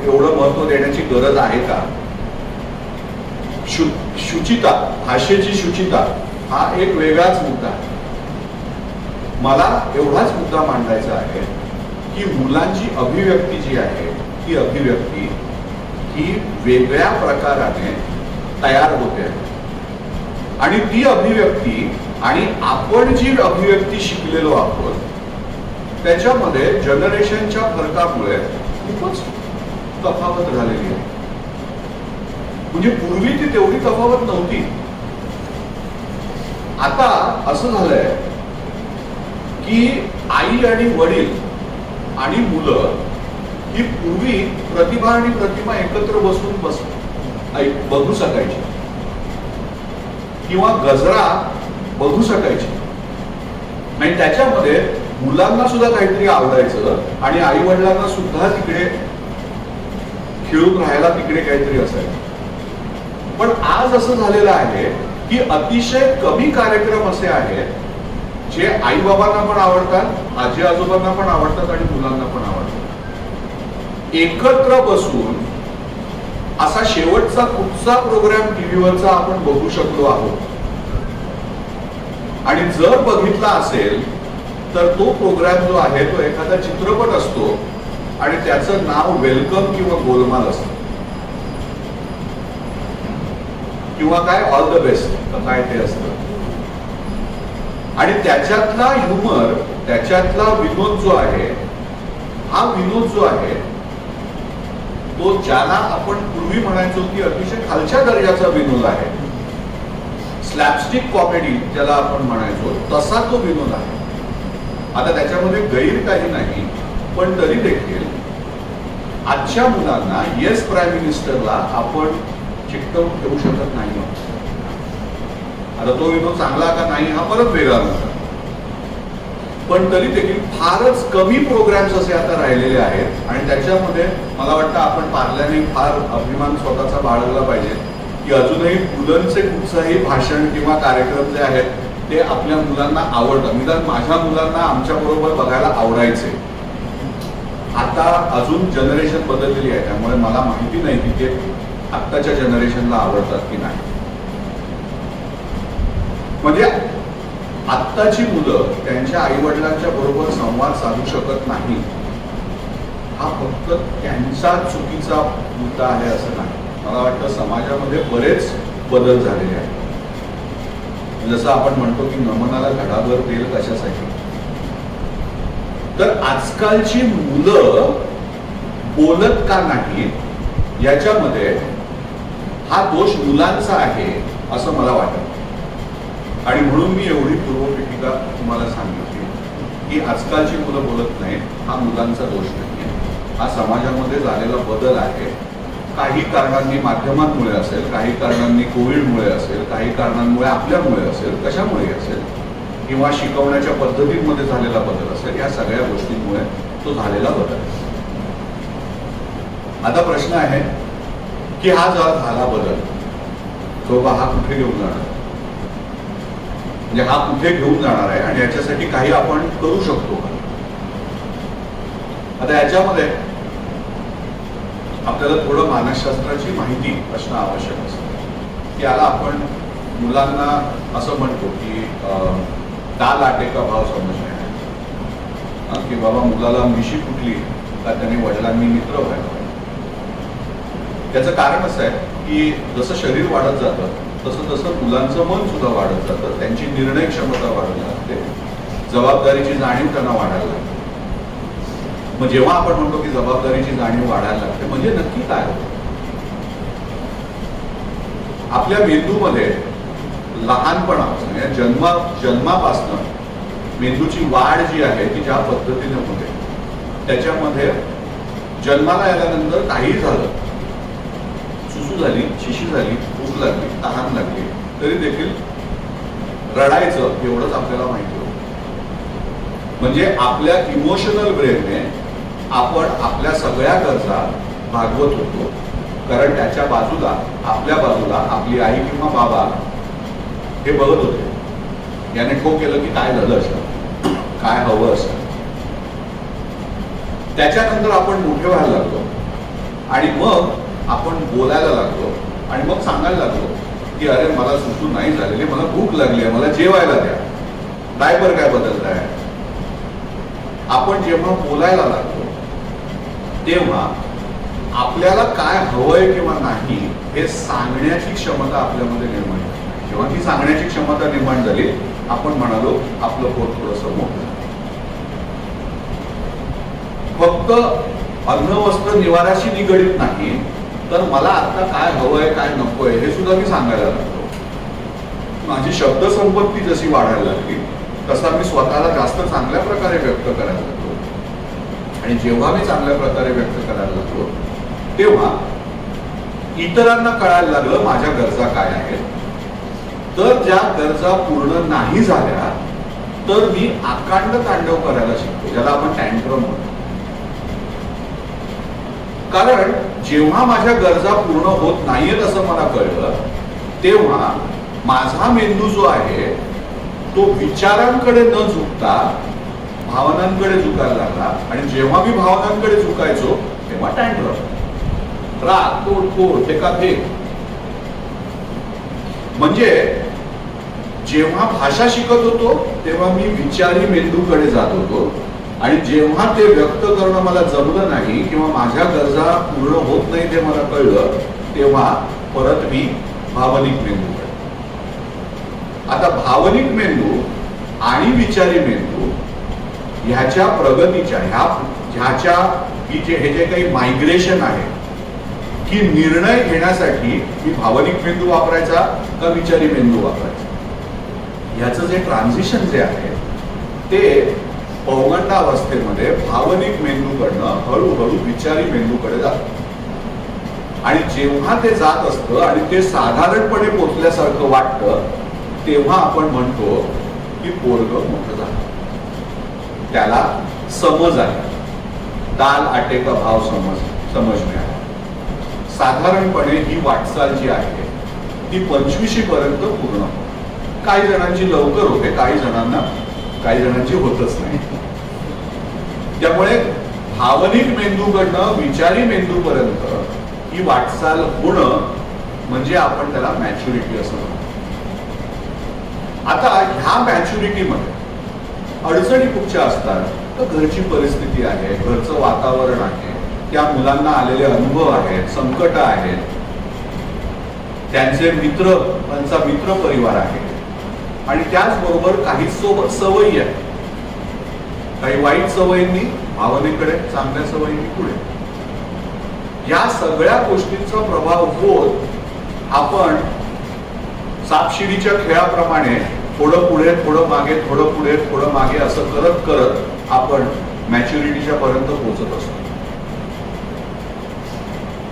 Speaker 2: एवढं महत्व देण्याची गरज आहे का. शुचिता, भाषेची शुचिता हा एक वेगळाच मुद्दा आहे. मला एवढाच मुद्दा मांडायचा आहे की मुलांची अभिव्यक्ती जी आहे ती अभिव्यक्ती ही वेगळ्या प्रकाराने तयार होते आणि ती अभिव्यक्ती आणि आपण जी अभिव्यक्ती शिकलेलो आहोत त्याच्यामध्ये जनरेशनच्या फरकामुळे खूपच तफावत झालेली आहे. म्हणजे पूर्वी ती तेवढी तफावत नव्हती. आता असं झालंय की आई आणि वडील आणि मुलं ही पूर्वी प्रतिभा आणि प्रतिमा एकत्र बसून बघू शकायची किंवा गजरा बघू शकायची आणि त्याच्यामध्ये मुलांना सुद्धा काहीतरी आवडायचं आणि आई वडिलांना सुद्धा तिकडे खेळून राहायला तिकडे काहीतरी असायचं. पण आज असं झालेलं आहे की अतिशय कमी कार्यक्रम असे आहेत जे आई बाबांना पण आवडतात, आजी आजोबांना पण आवडतात आणि मुलांना पण आवडतात. एकत्र बसून असा शेवटचा कुठचा प्रोग्राम टीव्हीवरचा आपण बघू शकलो आहोत आणि जर बघितला असेल तर तो प्रोग्राम जो आहे तो एखादा चित्रपट असतो आणि त्याचं नाव वेलकम किंवा गोलमाल असतं किंवा काय ऑल द बेस्ट काय ते असतं. आणि त्याच्यातला ह्युमर, त्याच्यातला विनोद जो आहे हा विनोद जो आहे तो ज्याला आपण पूर्वी म्हणायचो की अतिशय खालच्या दर्जाचा विनोद आहे, स्लॅपस्टिक कॉमेडी ज्याला आपण म्हणायचो तसा तो विनोद आहे. आता त्याच्यामध्ये गैर काही नाही पण तरी देखील आजच्या मुलांना येस प्राईम मिनिस्टरला आपण चिकटवून ठेवू शकत नाही. आता तो विनोद चांगला का नाही हा परत वेगळा मुद्दा. पण तरी देखील फारच कमी प्रोग्राम्स असे आता राहिलेले आहेत आणि त्याच्यामध्ये मला वाटतं आपण पार्ल्याने फार अभिमान स्वतःचा बाळगला पाहिजे की अजूनही मुलांचे कुठचंही भाषण किंवा कार्यक्रम जे आहेत ते आपल्या मुलांना आवडतं. निदान माझ्या मुलांना आमच्याबरोबर बघायला आवडायचे. आता अजून जनरेशन बदललेली आहे, त्यामुळे मला माहिती नाही की ते आत्ताच्या जनरेशनला आवडतात की नाही. म्हणजे आत्ताची मुलं त्यांच्या आईवडिलांच्या बरोबर संवाद साधू शकत नाही, हा फक्त त्यांचा चुकीचा मुद्दा आहे असं नाही. मला वाटतं समाजामध्ये बरेच बदल झालेले आहेत. जसं आपण म्हणतो की नमनाला घडाभर तेल कशासाठी, तर आजकालची मुलं बोलत का नाही याच्यामध्ये हा दोष मुलांचा आहे असं मला वाटतं. आणि म्हणून मी एवढी पूर्वपीठिका तुम्हाला सांगितली की आजकालची मुलं बोलत नाहीत, हा मुलांचा दोष नाही, हा समाजामध्ये झालेला बदल आहे. काही कारणांनी माध्यमांमुळे असेल, काही कारणांनी कोविडमुळे असेल, काही कारणांमुळे आपल्यामुळे असेल, कशामुळे असेल, किंवा शिकवण्याच्या पद्धतींमध्ये झालेला बदल असेल, या सगळ्या गोष्टींमुळे तो झालेला बदल. आता प्रश्न आहे की हा जर झाला बदल तो हा कुठे घेऊन जाणार, म्हणजे हा कुठे घेऊन जाणार आहे आणि याच्यासाठी काही आपण करू शकतो का. आता याच्यामध्ये आपल्याला थोडं मानसशास्त्राची माहिती असणं आवश्यक असतं. की याला आपण मुलांना असं म्हणतो की दाल आटे का भाव समजणे आहे, की बाबा मुलाला मिशी कुठली का त्याने वडिलांनी मित्र व्हायला. त्याचं कारण असं आहे की जसं शरीर वाढत जातं तसं तसं मुलांचं मन सुद्धा वाढत जातं, त्यांची निर्णय क्षमता वाढायला लागते, जबाबदारीची जाणीव त्यांना वाढायला लागते. मग जेव्हा आपण म्हणतो की जबाबदारीची जाणीव वाढायला लागते म्हणजे नक्की काय होतं. आपल्या मेंदूमध्ये लहानपणापासून जन्मापासून मेंदूची वाढ जी आहे ती ज्या पद्धतीने होते, त्याच्यामध्ये जन्माला आल्यानंतर काही झालं, सुसू झाली, शिशी झाली, भूक लागली, तहान लागली, तरी देखील रडायचं एवढंच आपल्याला माहिती होतं. म्हणजे आपल्या इमोशनल ब्रेनने आपण आपल्या सगळ्या गरजा भागवत होतो, कारण त्याच्या बाजूला, आपल्या बाजूला आपली आई किंवा बाबा हे बघत होते, याने ठोक केलं की काय झालं असतं, काय हवं असतं. त्याच्यानंतर आपण मोठे व्हायला लागलो आणि मग आपण बोलायला लागलो आणि मग सांगायला लागलो की अरे मला सुसू नाही झालेली, मला भूक लागली आहे, मला जेवायला द्या, डायपर काय बदलताय. आपण जेव्हा बोलायला लागलो तेव्हा आपल्याला काय हवंय किंवा नाही हे सांगण्याची क्षमता आपल्यामध्ये निर्माण झाली. जेव्हा ती सांगण्याची क्षमता निर्माण झाली, आपण म्हणालो आपलं पोट थोडंसं मोठं. फक्त अन्न वस्त्र निवाराशी निगडीत नाही, तर मला आता काय हवंय काय नकोय हे सुद्धा मी सांगायला लागलो. माझी शब्दसंपत्ती जशी वाढायला लागली तसा मी स्वतःला जास्त चांगल्या प्रकारे व्यक्त करायला लागलो. आणि जेव्हा मी चांगल्या प्रकारे व्यक्त करायला लागलो तेव्हा इतरांना कळायला लागलं माझ्या गरजा काय आहेत. तर ज्या गरजा पूर्ण नाही झाल्या तर मी आकांड तांडव करायला शिकतो, ज्याला आपण टँट्रम म्हणतो. कारण जेव्हा माझ्या गरजा पूर्ण होत नाहीयेत असं मला कळलं तेव्हा माझा मेंदू जो आहे तो विचारांकडे न झुकता भावनांकडे झुकायला लागला. आणि जेव्हा मी भावनांकडे झुकायचो तेव्हा टँट्रम, राग, तोडफोड, फेकाफेक. म्हणजे जेव्हा भाषा शिकत होतो तेव्हा मी विचारी मेंदूकडे जात होतो आणि जेव्हा ते व्यक्त करणं मला जमलं नाही किंवा माझ्या गरजा पूर्ण होत नाही ते मला कळलं तेव्हा परत मी भावनिक मेंदूकडे. आता भावनिक मेंदू आणि विचारी मेंदू ह्याच्या प्रगतीच्या ह्याच्या हे जे काही मायग्रेशन आहे की निर्णय घेण्यासाठी मी भावनिक मेंदू वापरायचा का विचारी मेंदू वापरायचा, ह्याचं जे ट्रान्झिशन जे आहे ते पौगंडावस्थेमध्ये भावनिक मेंदूकडनं हळूहळू विचारी मेंदूकडे जातं. आणि जेव्हा ते जात असतं आणि ते साधारणपणे पोचल्यासारखं वाटतं तेव्हा आपण म्हणतो की पोरगं मोठं झालं, त्याला समज आहे. दाल आटे का भाव समजणे आहे. साधारणपणे ही वाटचाल जी आहे ती 25 पर्यंत पूर्ण होते. काही जणांची लवकर होते, काही जणांची होतच नाही. त्यामुळे भावनिक मेंदूकडनं विचारी मेंदूपर्यंत ही वाटचाल होणं म्हणजे आपण त्याला मॅच्युरिटी असं म्हणतो. आता ह्या मॅच्युरिटीमध्ये अडचणी कुठच्या असतात तर घरची परिस्थिती आहे, घरचं वातावरण आहे, त्या मुलांना आलेले अनुभव आहेत, संकट आहेत, त्यांचा मित्र परिवार आहे आणि त्याचबरोबर काही सोबत सवयी आहेत. काही वाईट सवयींनी भावनेकडे, चांगल्या सवयींनी पुढे. या सगळ्या गोष्टींचा प्रभाव होत आपण सापशिडीच्या खेळाप्रमाणे थोडं पुढे थोडं मागे, थोडं पुढे थोडं मागे असं करत करत आपण मॅच्युरिटीच्या पर्यंत पोहोचत असतो.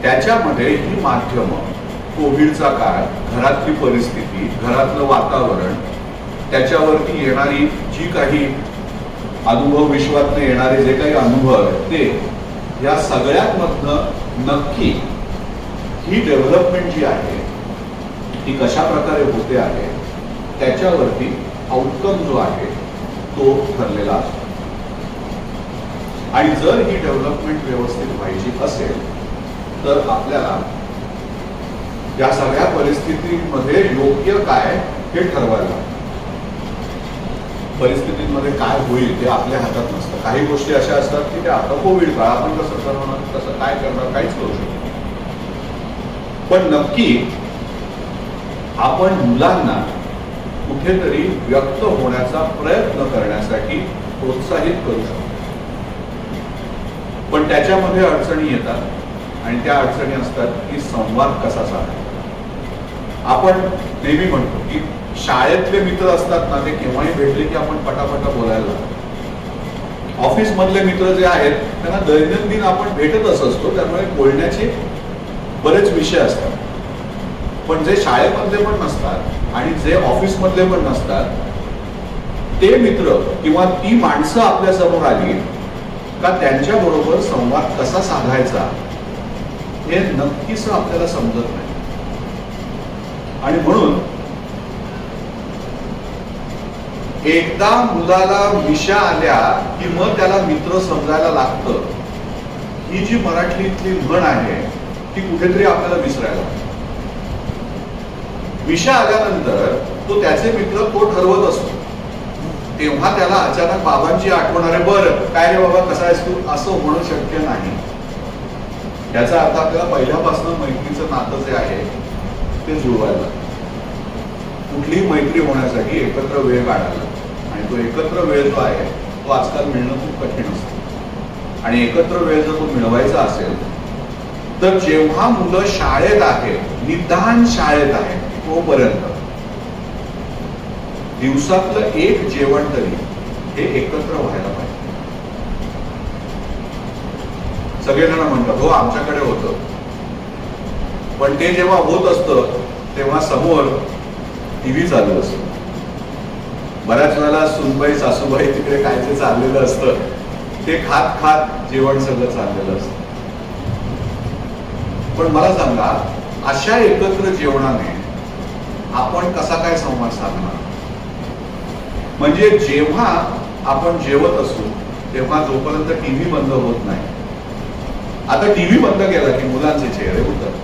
Speaker 2: त्याच्यामध्ये ही माध्यमं, कोविडचा काळ, घरातली परिस्थिती, घरातलं वातावरण, त्याच्यावरती येणारी जी काही अनुभव, विश्वातनं येणारे जे काही अनुभव आहेत ते, या सगळ्यात मधनं नक्की ही डेव्हलपमेंट जी आहे ती कशा प्रकारे होते आहे त्याच्यावरती आउटकम जो आहे तो ठरलेला असतो. आणि जर ही डेव्हलपमेंट व्यवस्थित व्हायची असेल तर आपल्याला या सगळ्या परिस्थितीमध्ये योग्य काय हे ठरवायला. परिस्थितीमध्ये काय होईल ते आपल्या हातात नसतं. काही गोष्टी अशा असतात की त्या आता कोविड काळ, आपण कसं करणार, कसं काय करणार, काहीच करू शकतो. पण नक्की आपण मुलांना कुठेतरी व्यक्त होण्याचा प्रयत्न करण्यासाठी प्रोत्साहित करू शकतो. पण त्याच्यामध्ये अडचणी येतात आणि त्या अडचणी असतात की संवाद कसा साधायचा. आपण नेहमी म्हणतो की शाळेतले मित्र असतात ना, ते केव्हाही भेटले की आपण पटापटा बोलायला लागतो. ऑफिस मधले मित्र जे आहेत त्यांना दैनंदिन आपण भेटतच असतो, त्यामुळे बोलण्याचे बरेच विषय असतात. पण जे शाळेमधले पण नसतात आणि जे ऑफिस मधले पण नसतात, ते मित्र किंवा ती माणसं आपल्या समोर आली का त्यांच्या बरोबर संवाद कसा साधायचा हे नक्कीच आपल्याला समजत नाही. आणि म्हणून एकदा मुलाला मिशा आल्या की मग त्याला मित्र समजायला लागतं, ही जी मराठीतली म्हण आहे ती कुठेतरी आपल्याला विसरायला. मिशा आल्यानंतर तो त्याचे मित्र तो ठरवत असतो, तेव्हा त्याला अचानक बाबांची आठवण आली, बरं काय रे बाबा कसा आहेस तू, असं होणं शक्य नाही. याचा अर्थ आपल्याला पहिल्यापासून मैत्रीचं नातं जे आहे ते जुळवायला. कुठलीही मैत्री होण्यासाठी एकत्र वेळ काढायला, आणि तो एकत्र वेळ जो आहे तो आजकाल मिळणं खूप कठीण असतं. आणि एकत्र वेळ जर तो मिळवायचा असेल तर जेव्हा मुलं शाळेत आहे, निदान शाळेत आहे तोपर्यंत दिवसातलं एक जेवण तरी हे एकत्र व्हायला पाहिजे. सगळेजण म्हणतात हो आमच्याकडे होतं, पण ते जेव्हा होत असतं तेव्हा समोर टीव्ही चालू असतो. बऱ्याच वेळेला सुनबाई सासूबाई तिकडे काय जे चाललेलं असतं ते खात खात जेवण सगळं चाललेलं असतं. पण मला सांगा, अशा एकत्र जेवणाने आपण कसा काय संवाद साधणार? म्हणजे जेव्हा आपण जेवत असू तेव्हा जोपर्यंत टीव्ही बंद होत नाही. आता टीव्ही बंद केला की मुलांचे चेहरे होतात,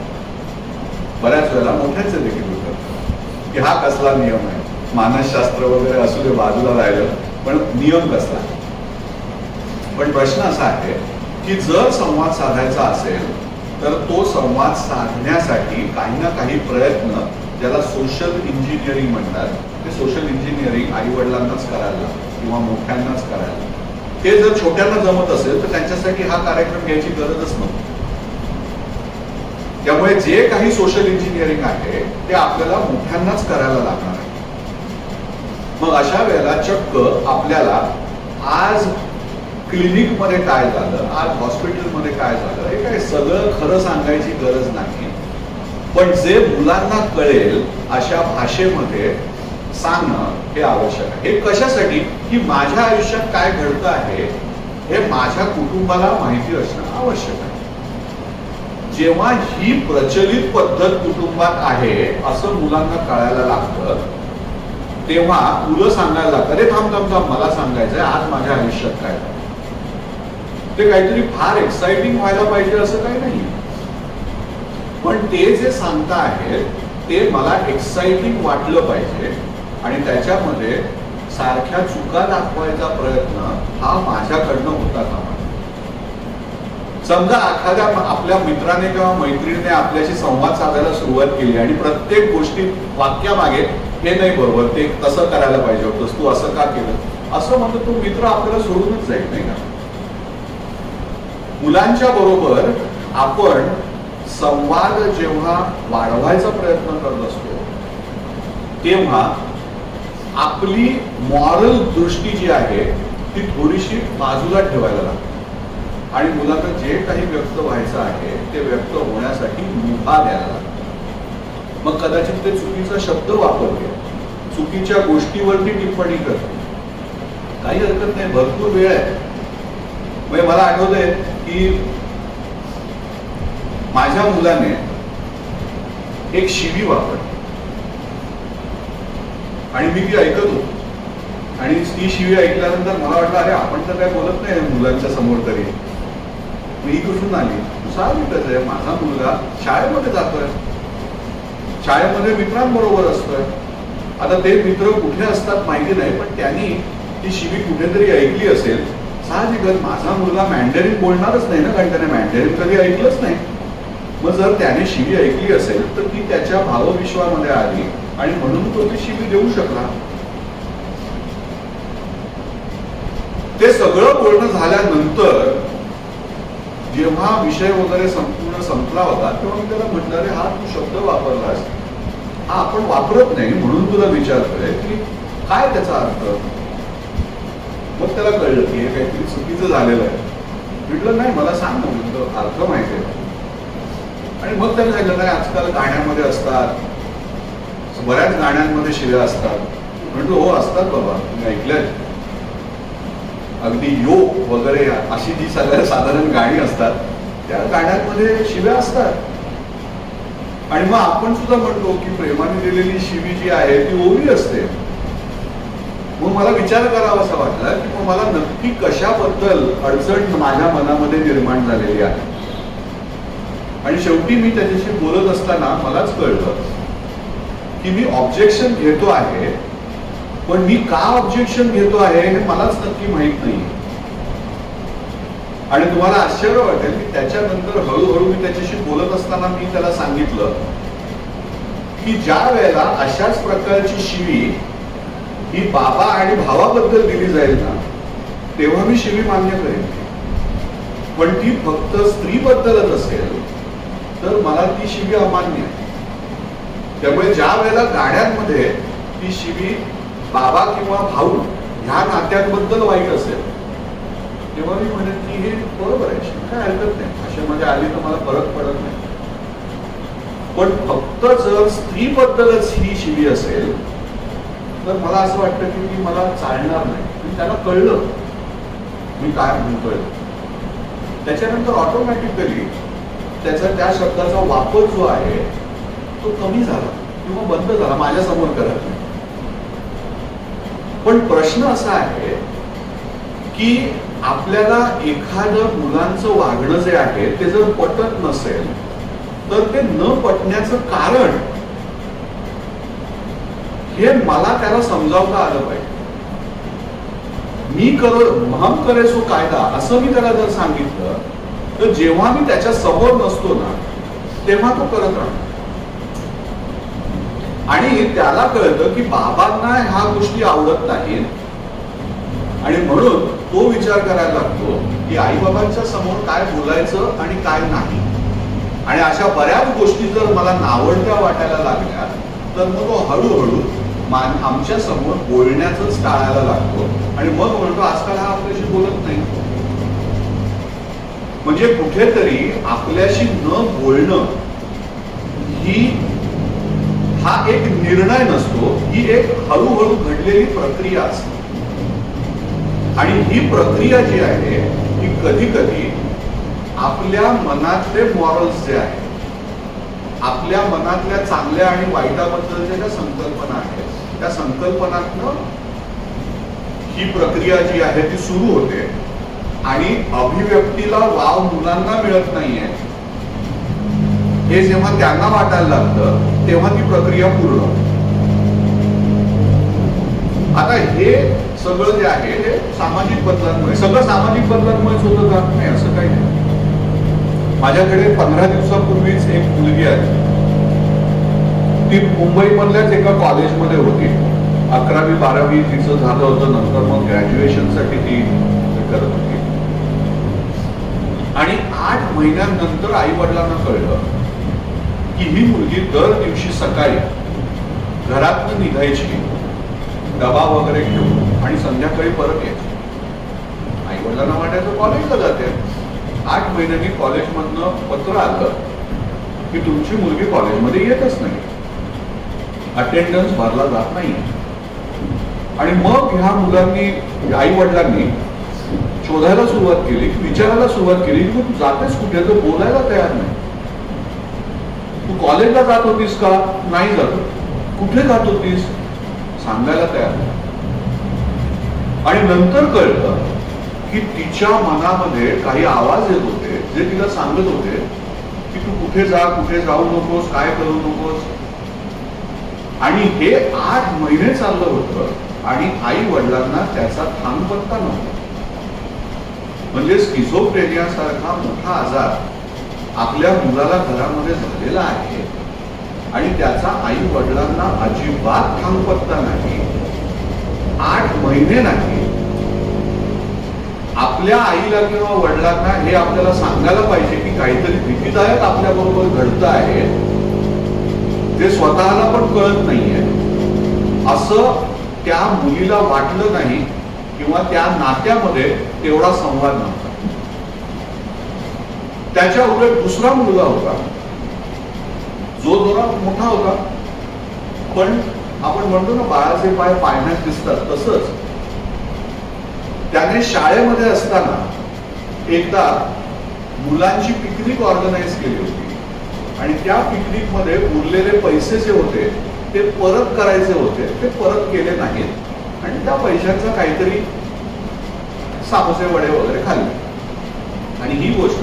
Speaker 2: बऱ्याच वेळेला मोठ्यांचे देखील होतात की हा कसला नियम आहे. मानसशास्त्र वगैरे असू दे बाजूला राहिलं, पण नियम कसला. पण प्रश्न असा आहे की जर संवाद साधायचा असेल तर तो संवाद साधण्यासाठी काही ना काही प्रयत्न, ज्याला सोशल इंजिनिअरिंग म्हणतात, ते सोशल इंजिनिअरिंग आई वडिलांनाच करायला किंवा मोठ्यांनाच करायला. ते जर छोट्यांना जमत असेल तर त्यांच्यासाठी हा कार्यक्रम घ्यायची गरजच नव्हती. त्यामुळे जे काही सोशल इंजिनिअरिंग आहे ते आपल्याला मोठ्यांनाच करायला लागणार आहे. मग अशा वेळेला चक्क आपल्याला आज क्लिनिक मध्ये काय झालं, आज हॉस्पिटलमध्ये काय झालं, हे काय सगळं खरं सांगायची गरज नाही. पण जे मुलांना कळेल अशा भाषेमध्ये सांगणं हे आवश्यक आहे. हे कशासाठी की माझ्या आयुष्यात काय घडतं आहे हे माझ्या कुटुंबाला माहिती असणं आवश्यक आहे. जेव्हा ही प्रचलित पद्धत कुटुंबात आहे असं मुलांना कळायला लागतं तेव्हा मुलं सांगायला लागतात, अरे थांब थांब थांब, मला सांगायचंय आज माझ्या आयुष्यात काय झालं. ते काहीतरी फार एक्साइटिंग व्हायला पाहिजे असं काही नाही, पण ते जे सांगता आहेत ते मला एक्साइटिंग वाटलं पाहिजे आणि त्याच्यामध्ये सारख्या चुका दाखवायचा प्रयत्न हा माझ्याकडनं होता कामा. समजा एखाद्या आपल्या मित्राने किंवा मैत्रिणीने आपल्याशी संवाद साधायला सुरुवात केली आणि प्रत्येक गोष्टी वाक्यामागे हे नाही बरोबर, ते तसं करायला पाहिजे होतंस, तू असं का केलं असं म्हणतो, तो मित्र आपल्याला सोडूनच जाईल नाही का. मुलांच्या बरोबर आपण संवाद जेव्हा वाढवायचा प्रयत्न करत असतो तेव्हा आपली मॉरल दृष्टी जी आहे ती थोडीशी बाजूला ठेवायला लागते आणि मुलांना जे काही व्यक्त व्हायचं आहे ते व्यक्त होण्यासाठी मुभा द्यायला लागतो. मग कदाचित ते चुकीचा शब्द वापरते, चुकीच्या गोष्टीवरती टिप्पणी करते, काही हरकत नाही, भरपूर वेळ आहे. म्हणजे मला आठवतंय की माझ्या मुलाने एक शिवी वापरली आणि मी ती ऐकत होतो आणि ती शिवी ऐकल्यानंतर मला वाटलं अरे आपण तर काय बोलत नाही मुलांच्या समोर तरी, मी कुठून आली. साहजिकच आहे, माझा मुलगा शाळेमध्ये जातोय, शाळेमध्ये मित्रांबरोबर असतोय. आता ते मित्र कुठे असतात माहिती नाही, पण त्यांनी ती शिवी कुठेतरी ऐकली असेल. साहजिकच माझा मुलगा मॅन्डेरिन बोलणारच नाही ना, कारण त्याने मॅन्डेरिन कधी ऐकलंच नाही. मग जर त्याने शिवी ऐकली असेल तर ती त्याच्या भावविश्वामध्ये आली आणि म्हणून तो ती शिवी देऊ शकला. ते सगळं बोलणं झाल्यानंतर जेव्हा विषय वगैरे संपूर्ण संपला होता तेव्हा मी त्याला म्हटलं अरे हा तू शब्द वापरलास, हा आपण वापरत नाही म्हणून तुला विचारतोय की काय त्याचा अर्थ. मग त्याला कळलं की हे काहीतरी चुकीचं झालेलं आहे. म्हटलं नाही मला सांग ना, म्हटलं अर्थ माहिती आहे. आणि मग त्याला सांगितलं नाही आजकाल गाण्यामध्ये असतात, बऱ्याच गाण्यांमध्ये शिव्या असतात. म्हटलं हो असतात बाबा, तुम्ही ऐकलंय, अगदी योग वगैरे अशी जी सगळ्या साधारण गाणी असतात त्या गाण्यांमध्ये शिव्या असतात. आणि मग आपण सुद्धा म्हणतो की प्रेमाने दिलेली शिवी जी आहे ती ओवी असते. मग मला विचार करावा असा वाटला की मग मला नक्की कशाबद्दल अडचण माझ्या मनामध्ये निर्माण झालेली आहे. आणि शेवटी मी त्याच्याशी बोलत असताना मलाच कळलं की मी ऑब्जेक्शन घेतो आहे, पण मी का ऑब्जेक्शन घेतो आहे हे मलाच नक्की माहित नाही. आणि तुम्हाला आश्चर्य वाटेल की त्याच्यानंतर हळूहळू मी त्याच्याशी बोलत असताना मी त्याला सांगितलं की ज्या वेळेला अशाच प्रकारची शिवी ही बाबा आणि भावाबद्दल दिली जाईल ना तेव्हा मी शिवी मान्य करेन, पण ती फक्त स्त्रीबद्दलच असेल तर मला ती शिवी अमान्य आहे. त्यामुळे ज्या वेळेला गाण्यांमध्ये ती शिवी बाबा किंवा भाऊ ह्या नात्यांबद्दल वाईट असेल तेव्हा मी म्हणेन की हे बरोबर आहे, काय हरकत नाही, अशामध्ये आली तर मला फरक पडत नाही. पण फक्त जर स्त्रीबद्दलच ही शिवी असेल तर मला असं वाटतं की ती मला चालणार नाही. त्याला कळलं मी काय म्हणतोय. त्याच्यानंतर ऑटोमॅटिकली त्याचा त्या शब्दाचा वापर जो आहे तो कमी झाला किंवा बंद झाला, माझ्या समोर करत नाही. पण प्रश्न असा आहे की आपल्याला एखादं मुलांचं वागणं जे आहे ते जर पटत नसेल तर ते न पटण्याचं कारण हे मला त्याला समजावता आलं पाहिजे. मी हम करे सो कायदा असं मी त्याला जर सांगितलं तर जेव्हा मी त्याच्या समोर नसतो ना तेव्हा तो करत राहतो. आणि त्याला कळतं की बाबांना ह्या गोष्टी आवडत नाहीत आणि म्हणून तो विचार करायला लागतो की आई बाबांच्या समोर काय बोलायचं आणि काय नाही. आणि अशा बऱ्याच गोष्टी जर मला नावडत्या वाटायला लागल्या तर मग तो हळूहळू आमच्या समोर बोलण्याचंच टाळायला लागतो आणि मग म्हणतो आजकाल हा आपल्याशी बोलत नाही. म्हणजे कुठेतरी आपल्याशी न बोलणं हा एक निर्णय नसतो, ही एक हळूहळू घडलेली प्रक्रिया असते. आणि ही प्रक्रिया जी आहे ही कधी कधी आपल्या मनातले मॉरल्स जे आहेत, आपल्या मनातल्या चांगल्या आणि वाईटाबद्दलच्या ज्या संकल्पना आहेत त्या संकल्पनातनं ही प्रक्रिया जी आहे ती सुरू होते आणि अभिव्यक्तीला वाव मुलांना मिळत नाहीये हे जेव्हा त्यांना वाटायला लागतं तेव्हा ती प्रक्रिया पूर्ण होते. आता हे सगळं जे आहे हे सामाजिक बदलांमुळे, सगळं सामाजिक बदलांमुळेच होतं का? नाही, असं काही नाही. माझ्याकडे 15 दिवसापूर्वीच एक मुलगी आहे, ती मुंबईमधल्याच एका कॉलेजमध्ये होती. 11वी 12वी तिचं झालं होतं, नंतर मग ग्रॅज्युएशनसाठी ती करत होती. आणि 8 महिन्यानंतर आई वडिलांना कळलं की ही मुलगी दर दिवशी सकाळी घरातून निघायची, डबा वगैरे घेऊन, आणि संध्याकाळी परत यायची. आई वडिलांना वाटायचं कॉलेजला जाते. 8 महिन्यांनी कॉलेजमधनं पत्र आलं की तुमची मुलगी कॉलेजमध्ये येतच नाही, अटेंडन्स भरला जात नाही. आणि मग ह्या मुलांनी, आई वडिलांनी शोधायला सुरुवात केली, विचारायला सुरुवात केली की तू जातेस कुठे? तर बोलायला तयार नाही. तू कॉलेजला जात होतीस का? नाही जात. कुठे जात होतीस? सांगायला तयार नाही. आणि नंतर कळलं की तिच्या मनामध्ये काही आवाज येत होते जे तिला सांगत होते की तू कुठे जा, कुठे जाऊ नकोस, काय करू नकोस. आणि हे 8 महिने चाललं होतं आणि आई वडिलांना त्याचा थांगपत्ता नव्हता. म्हणजे स्किझोफ्रेनिया सारखा मोठा आजार आपल्या मुलाला घरामध्ये झालेला आहे आणि त्याचा आई वडिलांना अजिबात थांगपत्ता नाही. 8 महिने नाही. आपल्या आईला किंवा वडिलांना हे आपल्याला सांगायला पाहिजे की काहीतरी भीतीदायक आपल्या बरोबर घडतं आहे, ते स्वतःला पण कळत नाहीये, असं त्या मुलीला वाटलं नाही किंवा त्या नात्यामध्ये तेवढा संवाद नव्हता. त्याच्या उलट दुसरा मुलगा होता जो जरा मोठा होता, पण आपण म्हणतो ना बाळाचे पाय पाळण्यात दिसतात, तसंच त्याने शाळेमध्ये असताना एकदा मुलांची पिकनिक ऑर्गनाईज केली होती आणि त्या पिकनिक मध्ये उरलेले पैसे जे होते ते परत करायचे होते, ते परत केले नाहीत आणि त्या पैशांचा काहीतरी सामोसे वडे वगैरे खाल्ले. आणि ही गोष्ट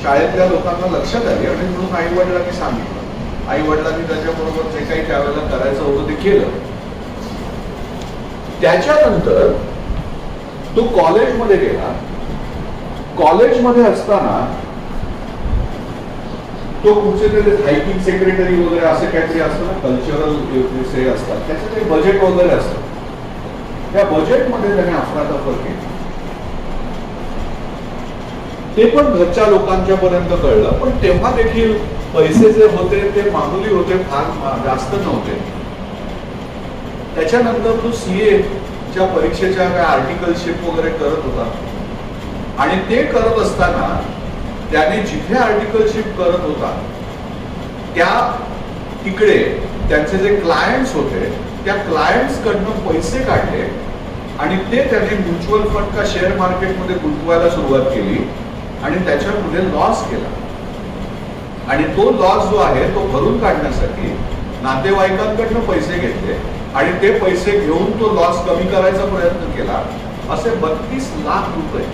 Speaker 2: शाळेतल्या लोकांना लक्षात आली आणि म्हणून आई वडिलांनी सांगितलं. आई वडिलांनी त्याच्याबरोबर जे काही त्यावेळेला करायचं होतं ते केलं. त्याच्यानंतर तो कॉलेजमध्ये गेला. कॉलेजमध्ये असताना तो कुठचे तरी हायकिंग सेक्रेटरी वगैरे असे काहीतरी असतं ना, कल्चरल विषय असतात, त्याचे काही बजेट वगैरे असतं. त्या बजेटमध्ये त्याने अफरातफर केली. ते पण घरच्या लोकांच्या पर्यंत कळलं, पण तेव्हा देखील पैसे जे होते ते मामूली होते, फार जास्त नव्हते. त्याच्यानंतर तो CA च्या परीक्षेच्या काय आर्टिकलशिप वगैरे करत होता आणि ते करत असताना त्याने जिथे आर्टिकलशिप करत होता त्या तिकडे त्यांचे जे क्लायंट्स होते त्या क्लायंट्स कडनं पैसे काढले आणि ते त्याने म्युच्युअल फंड का शेअर मार्केटमध्ये गुंतवायला सुरुवात केली आणि त्याच्यामध्ये लॉस केला. आणि तो लॉस जो आहे तो भरून काढण्यासाठी नातेवाईकांकडनं पैसे घेतले आणि ते पैसे घेऊन तो लॉस कमी करायचा प्रयत्न केला. असे 32 लाख रुपये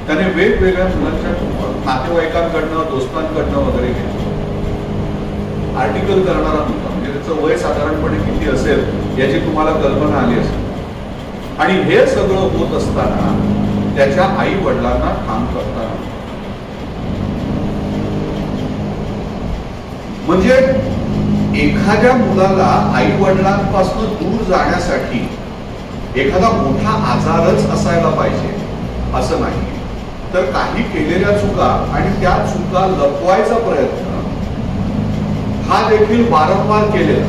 Speaker 2: त्याने वेगवेगळ्या मुलांच्या नातेवाईकांकडनं, दोस्तांकडनं वगैरे घेतले. आर्टिकल करणारा मुलगा, म्हणजे त्याचं वय साधारणपणे किती असेल याची तुम्हाला कल्पना आली असेल. आणि हे सगळं होत असताना त्याच्या आई वडिलांना काम करताना, म्हणजे एखाद्या मुलाला आई वडिलांपासून दूर जाण्यासाठी एखादा मोठा आजारच असायला पाहिजे असं नाही, तर काही केलेल्या चुका आणि त्या चुका लपवायचा प्रयत्न हा देखील वारंवार केलेला.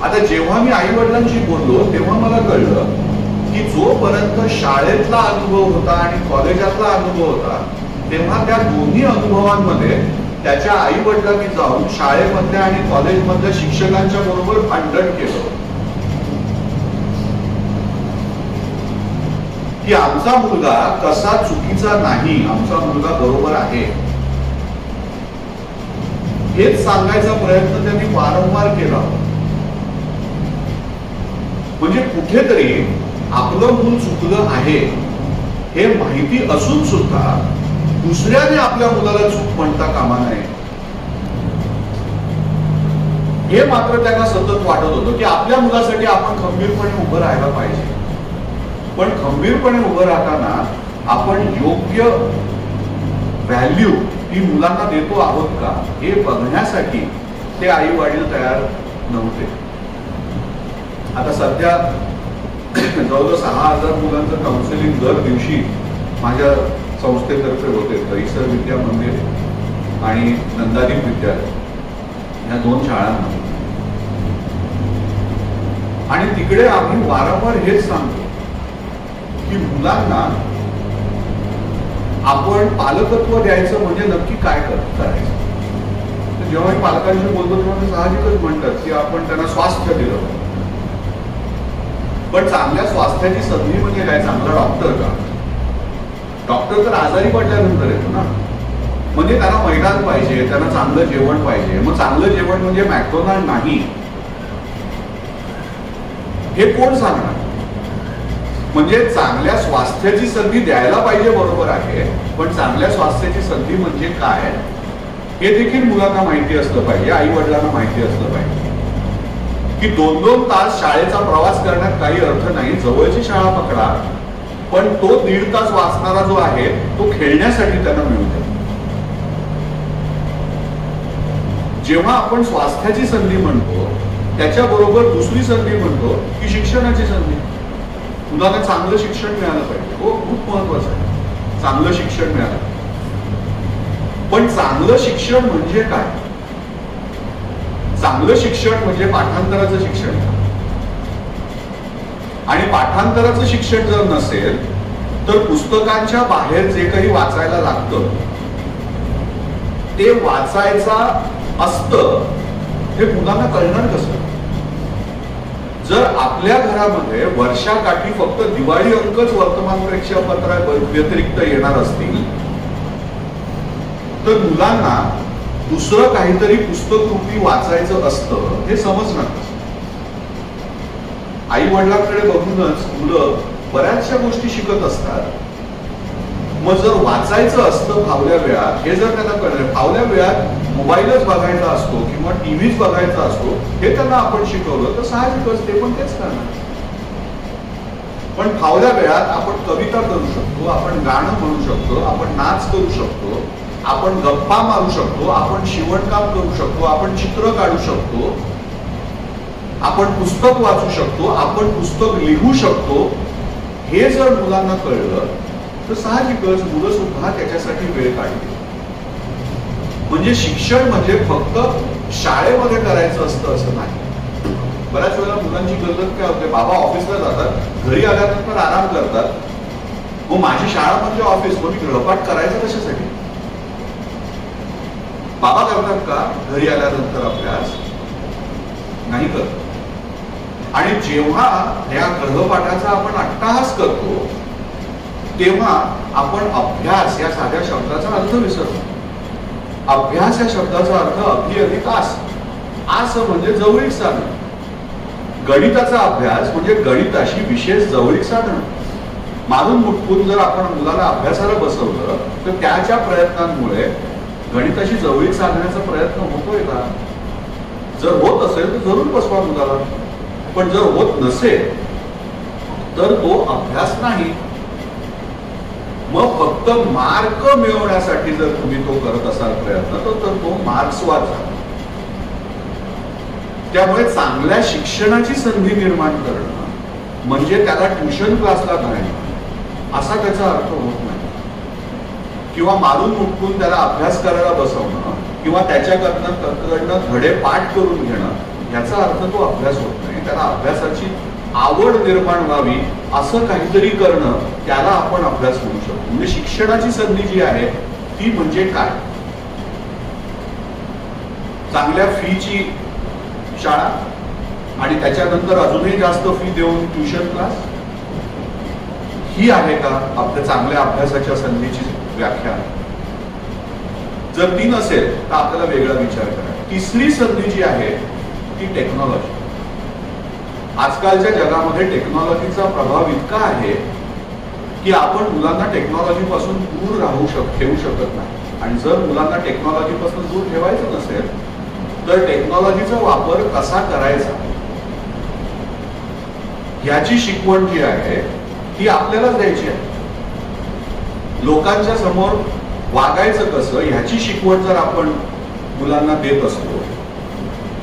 Speaker 2: आता जेव्हा मी आई वडिलांशी बोललो तेव्हा मला कळलं की जोपर्यंत शाळेतला अनुभव होता आणि कॉलेजातला अनुभव होता तेव्हा त्या दोन्ही अनुभवांमध्ये त्याच्या आई वडिलांनी जाऊन शाळेमधल्या आणि कॉलेजमधल्या शिक्षकांच्या बरोबर भांडण केलं की आमचा मुलगा कसा चुकीचा नाही, आमचा मुलगा बरोबर आहे. हेच सांगायचा प्रयत्न त्यांनी वारंवार केला. म्हणजे कुठेतरी आपलं मूल चुकलं आहे हे माहिती असून सुद्धा दुसऱ्याने आपल्या मुलाला चूक म्हणता कामा नये, हे मात्र त्यांना सतत वाटत होतं की आपल्या मुलासाठी आपण खंबीरपणे उभं राहायला पाहिजे. पण खंबीरपणे उभं राहताना आपण योग्य व्हॅल्यू ही मुलांना देतो आहोत का हे बघण्यासाठी ते आई वडील तयार नव्हते. आता सध्या जवळजवळ 6,000 मुलांचं काउन्सिलिंग दर दिवशी माझ्या संस्थेतर्फे होते. दहिसर विद्या मंदिर आणि नंदादीप विद्यालय या 2 शाळांमध्ये. आणि तिकडे आम्ही वारंवार हेच सांगतो की मुलांना आपण पालकत्व द्यायचं म्हणजे नक्की काय करायचं. जेव्हा मी पालकांशी बोलतो तेव्हा ते साहजिकच म्हणतात की आपण त्यांना स्वास्थ्य दिलं. पण चांगल्या स्वास्थ्याची संधी म्हणजे काय? चांगला डॉक्टर का? डॉक्टर तर आजारी पडल्यानंतर येतो ना. म्हणजे त्यांना मैदान पाहिजे, त्यांना चांगलं जेवण पाहिजे. मग चांगलं जेवण म्हणजे मॅकडोनाल्ड नाही हे कोण सांगणार? म्हणजे चांगल्या स्वास्थ्याची संधी द्यायला पाहिजे, बरोबर आहे, पण चांगल्या स्वास्थ्याची संधी म्हणजे काय हे देखील मुलांना माहिती असलं पाहिजे, आई वडिलांना माहिती असलं पाहिजे. की 2-2 तास शाळेचा प्रवास करण्यात काही अर्थ नाही. जवळची शाळा पकडा, पण तो 1.5 तास वाचणारा जो आहे तो खेळण्यासाठी त्यांना मिळू द्या. जेव्हा आपण स्वास्थ्याची संधी म्हणतो त्याच्याबरोबर दुसरी संधी म्हणतो की शिक्षणाची संधी. मुलांना चांगलं शिक्षण मिळालं पाहिजे. हो, खूप महत्वाचं आहे चांगलं शिक्षण मिळालं. पण चांगलं शिक्षण म्हणजे काय? चांगलं शिक्षण म्हणजे पाठांतराचं शिक्षण. आणि पाठांतराचं शिक्षण जर नसेल तर पुस्तकांच्या बाहेर जे काही वाचायला लागतं ते वाचायचा असतं हे मुलांना कळणार कसं? जर आपल्या घरामध्ये वर्षाकाठी फक्त दिवाळी अंकच वर्तमानपत्रा व्यतिरिक्त येणार असतील तर मुलांना दुसरं काहीतरी पुस्तक रूपी वाचायचं असतं हे समजणार. आई वडिलांकडे बघूनच मुलं बऱ्याचशा गोष्टी शिकत असतात. मग जर वाचायचं असतं फावल्या वेळात हे जर त्यांना कळलं, फावल्या वेळात मोबाईलच बघायचा असतो किंवा टीव्हीच बघायचा असतो हे त्यांना आपण शिकवलं तर साहजिकच ते पण तेच करणार. पण फावल्या वेळात आपण कविता करू शकतो, आपण गाणं म्हणू शकतो, आपण नाच करू शकतो, आपण गप्पा मारू शकतो, आपण शिवणकाम करू शकतो, आपण चित्र काढू शकतो, आपण पुस्तक वाचू शकतो, आपण पुस्तक लिहू शकतो. हे जर मुलांना कळलं तर साहजिकच मुलं सुद्धा त्याच्यासाठी वेळ काढतील. म्हणजे शिक्षण म्हणजे फक्त शाळेमध्ये करायचं असतं असं नाही. बऱ्याच वेळेला मुलांची गलत काय होते, बाबा ऑफिसला जातात, घरी आल्यानंतर आराम करतात. मग माझी शाळा म्हणजे ऑफिस, मग मी गृहपाठ करायचं कशासाठी? बाबा करतात का घरी आल्यानंतर अभ्यास? नाही करत. आणि जेव्हा या गृहपाठाचा आपण अट्टहास करतो तेव्हा आपण अभ्यास या साध्या शब्दाचा अर्थ विसरतो. अभ्यास या शब्दाचा अर्थ अधिक आस. आस म्हणजे जवळीक साधणं. गणिताचा अभ्यास म्हणजे गणिताशी विशेष जवळीक साधणं. मारून मुटकून जर आपण मुलाला अभ्यासाला बसवलं तर त्याच्या प्रयत्नांमुळे गणिताशी जवळीक साधण्याचा प्रयत्न होतोय का? जर होत असेल तर जरूर बसवा मुलाला. पण जर होत नसेल तर तो अभ्यास नाही. मग फक्त मार्क मिळवण्यासाठी जर तुम्ही तो करत असाल प्रयत्न तर तो मार्क्सवाद झाला. त्यामुळे चांगल्या शिक्षणाची संधी निर्माण करणं म्हणजे त्याला ट्युशन क्लासला घालणं असा त्याचा अर्थ होत नाही. किंवा मारून मुटकून त्याला अभ्यास करायला बसवणं किंवा त्याच्याकडनं धडे पाठ करून घेणं याचा अर्थ तो अभ्यास होत नाही. त्याला अभ्यासाची आवड निर्माण व्हावी असं काहीतरी करणं त्याला आपण अभ्यास म्हणू शकतो. म्हणजे शिक्षणाची संधी जी आहे ती म्हणजे काय? चांगल्या फीची शाळा आणि त्याच्यानंतर अजूनही जास्त फी देऊन ट्युशन क्लास ही आहे का आपल्या चांगल्या अभ्यासाच्या संधीची व्याख्या? जर ती नसेल तर आपल्याला वेगळा विचार करा. तिसरी संधी जी आहे ती टेक्नॉलॉजी. आजकालच्या जगामध्ये टेक्नॉलॉजीचा प्रभाव इतका आहे की आपण मुलांना टेक्नॉलॉजी पासून दूर ठेवू शकत नाही. आणि जर मुलांना टेक्नॉलॉजी पासून दूर ठेवायचं नसेल तर टेक्नॉलॉजीचा वापर कसा करायचा याची शिकवण जी आहे ती आपल्यालाच द्यायची आहे. लोकांच्या समोर वागायचं कसं ह्याची शिकवण जर आपण मुलांना देत असतो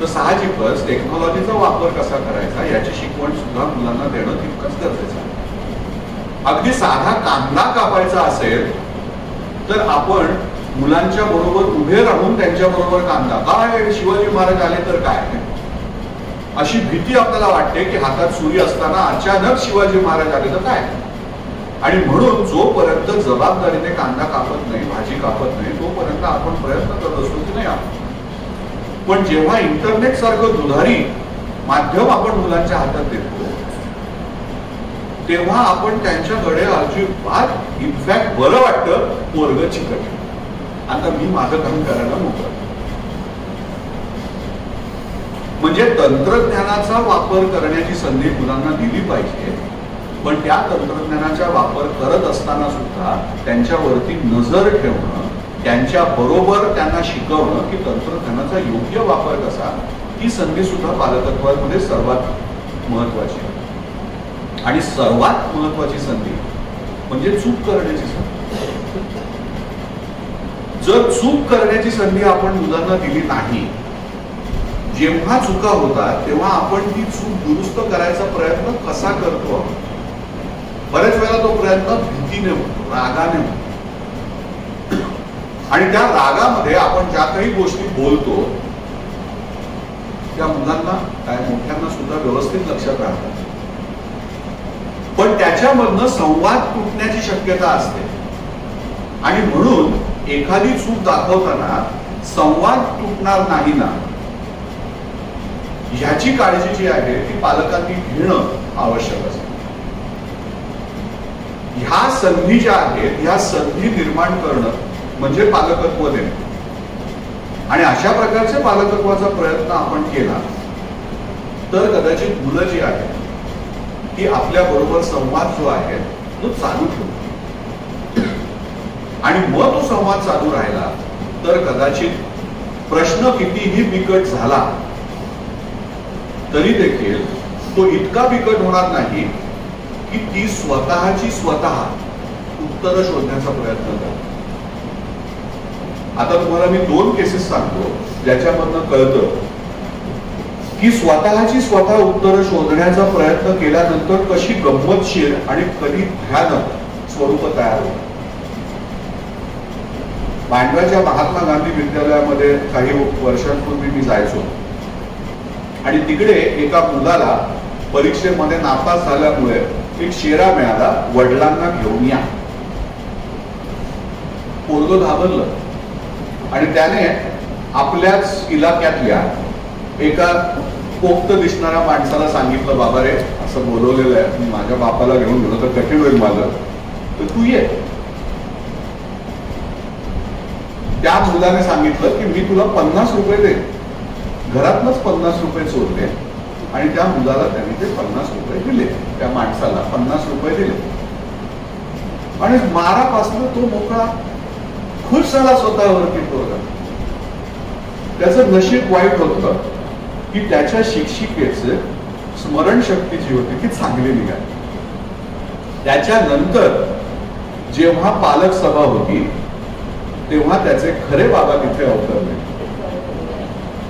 Speaker 2: तर साहजिकच टेक्नॉलॉजीचा वापर कसा करायचा याची शिकवण सुद्धा मुलांना देणं तितकंच गरजेचं आहे. अगदी साधा कांदा कापायचा असेल तर आपण मुलांच्या बरोबर उभे राहून त्यांच्या बरोबर कांदा, काय शिवाजी महाराज आले तर काय, अशी भीती आपल्याला वाटते की हातात सुरी असताना अचानक शिवाजी महाराज आले तर काय. आणि म्हणून जोपर्यंत जबाबदारीने कांदा कापत नाही, भाजी कापत नाही, तोपर्यंत आपण प्रयत्न करत असतो की नाही आपण. पण जेव्हा इंटरनेट सारखं दुधारी माध्यम आपण मुलांच्या हातात देतो तेव्हा आपण त्यांच्याकडे अजिबात इनफॅक्ट बरं वाटतं पोरगं चिकट, आता मी माझं काम करायला मोकळं. म्हणजे तंत्रज्ञानाचा वापर करण्याची संधी मुलांना दिली पाहिजे, पण त्या तंत्रज्ञानाचा वापर करत असताना सुद्धा त्यांच्यावरती नजर ठेवणं, त्यांच्या बरोबर त्यांना शिकवणं की तंत्रज्ञानाचा योग्य वापर कसा, ही संधी सुद्धा पालकत्वामध्ये सर्वात महत्वाची आहे. आणि सर्वात महत्वाची संधी म्हणजे चूक करण्याची संधी. जर चूक करण्याची संधी आपण मुलांना दिली नाही, जेव्हा चुका होतात तेव्हा आपण ती चूक दुरुस्त करायचा प्रयत्न कसा करतो, बऱ्याच वेळेला तो प्रयत्न भीतीने होतो, रागाने होतो. आणि त्या रागामध्ये आपण ज्या काही गोष्टी बोलतो त्या मुलांना काय मोठ्यांना सुद्धा व्यवस्थित लक्षात राहतात, पण त्याच्यामधनं संवाद तुटण्याची शक्यता असते. आणि म्हणून एखादी चूक दाखवताना संवाद तुटणार नाही ना ह्याची काळजी जी आहे ती पालकांनी घेणं आवश्यक असते. ह्या संधी ज्या आहेत ह्या संधी निर्माण करणं म्हणजे पालकत्व देणं. आणि अशा प्रकारच्या पालकत्वाचा प्रयत्न आपण केला तर कदाचित मुलं जी आहेत ती आपल्या बरोबर संवाद जो आहे तो चालू ठेवतो. आणि मग तो संवाद चालू राहिला तर कदाचित प्रश्न कितीही बिकट झाला तरी देखील तो इतका बिकट होणार नाही की ती स्वतःची स्वतः उत्तर शोधण्याचा प्रयत्न करते. आता तुम्हाला मी 2 केसेस सांगतो ज्याच्यामधनं कळतं की स्वतःची स्वतः उत्तर शोधण्याचा प्रयत्न केल्यानंतर कशी गंमतशीर आणि कधी भयानक स्वरूप तयार होतं. मांडव्याच्या महात्मा गांधी विद्यालयामध्ये काही वर्षांपूर्वी मी जायचो आणि तिकडे एका मुलाला परीक्षेमध्ये नापास झाल्यामुळे एक शेरा मिळाला, वडिलांना घेऊन या. पोरगं घाबरलं आणि त्याने आपल्याच इलाक्यातल्या एका पोक्त दिसणाऱ्या माणसाला सांगितलं, बाबा रे असं बोलवलेलं आहे, मी माझ्या बापाला घेऊन गेलो तर कठीण होईल माझं, तर तू ये. त्या मुलाने सांगितलं की मी तुला 50 रुपये दे. घरातनच 50 रुपये चोरले आणि त्या मुलाला त्यांनी ते 50 रुपये दिले, त्या माणसाला 50 रुपये दिले आणि मारापासून तो मोकळा, खुश झाला स्वतःवरती पोरगा. त्याचं नशीब वाईट होतं की त्याच्या शिक्षिकेचे स्मरणशक्ती जी होती ती चांगली निघाली. त्याच्यानंतर जेव्हा पालक सभा होती तेव्हा त्याचे खरे बाबा तिथे अवतरले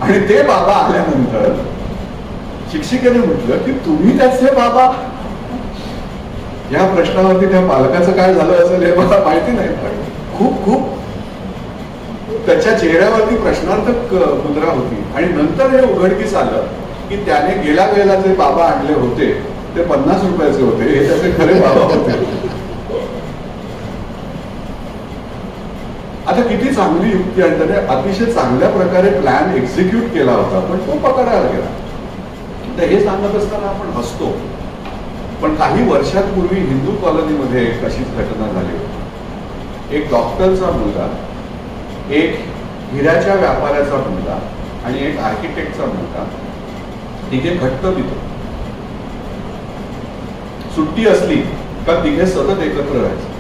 Speaker 2: आणि ते बाबा आल्यानंतर शिक्षिकेने म्हटलं की तुम्ही त्याचे बाबा. या प्रश्नावरती त्या पालकाचं काय झालं असेल हे मला माहिती नाही, पण खूप खूप त्याच्या चेहऱ्यावरती प्रश्नार्थक मुद्रा होती. आणि नंतर हे उघडकीस आलं की त्याने गेल्या वेळेला जे बाबा आणले होते ते 50 रुपयाचे होते, हे त्याचे खरे बाबा होते. आता किती चांगली युक्ती आहे, त्याने अतिशय चांगल्या प्रकारे प्लॅन एक्झिक्यूट केला होता, पण तो पकडायला गेला. तर हे सांगत असताना आपण हसतो, पण काही वर्षांपूर्वी हिंदू कॉलनीमध्ये एक अशीच घटना झाली होती. एक डॉक्टरचा मुलगा एक हिऱ्याच्या व्यापाऱ्याचा मुलगा आणि एक आर्किटेक्टचा मुलगा, तिघे घट्ट मित्र. सुट्टी असली का तिघे सतत एकत्र राहायचे.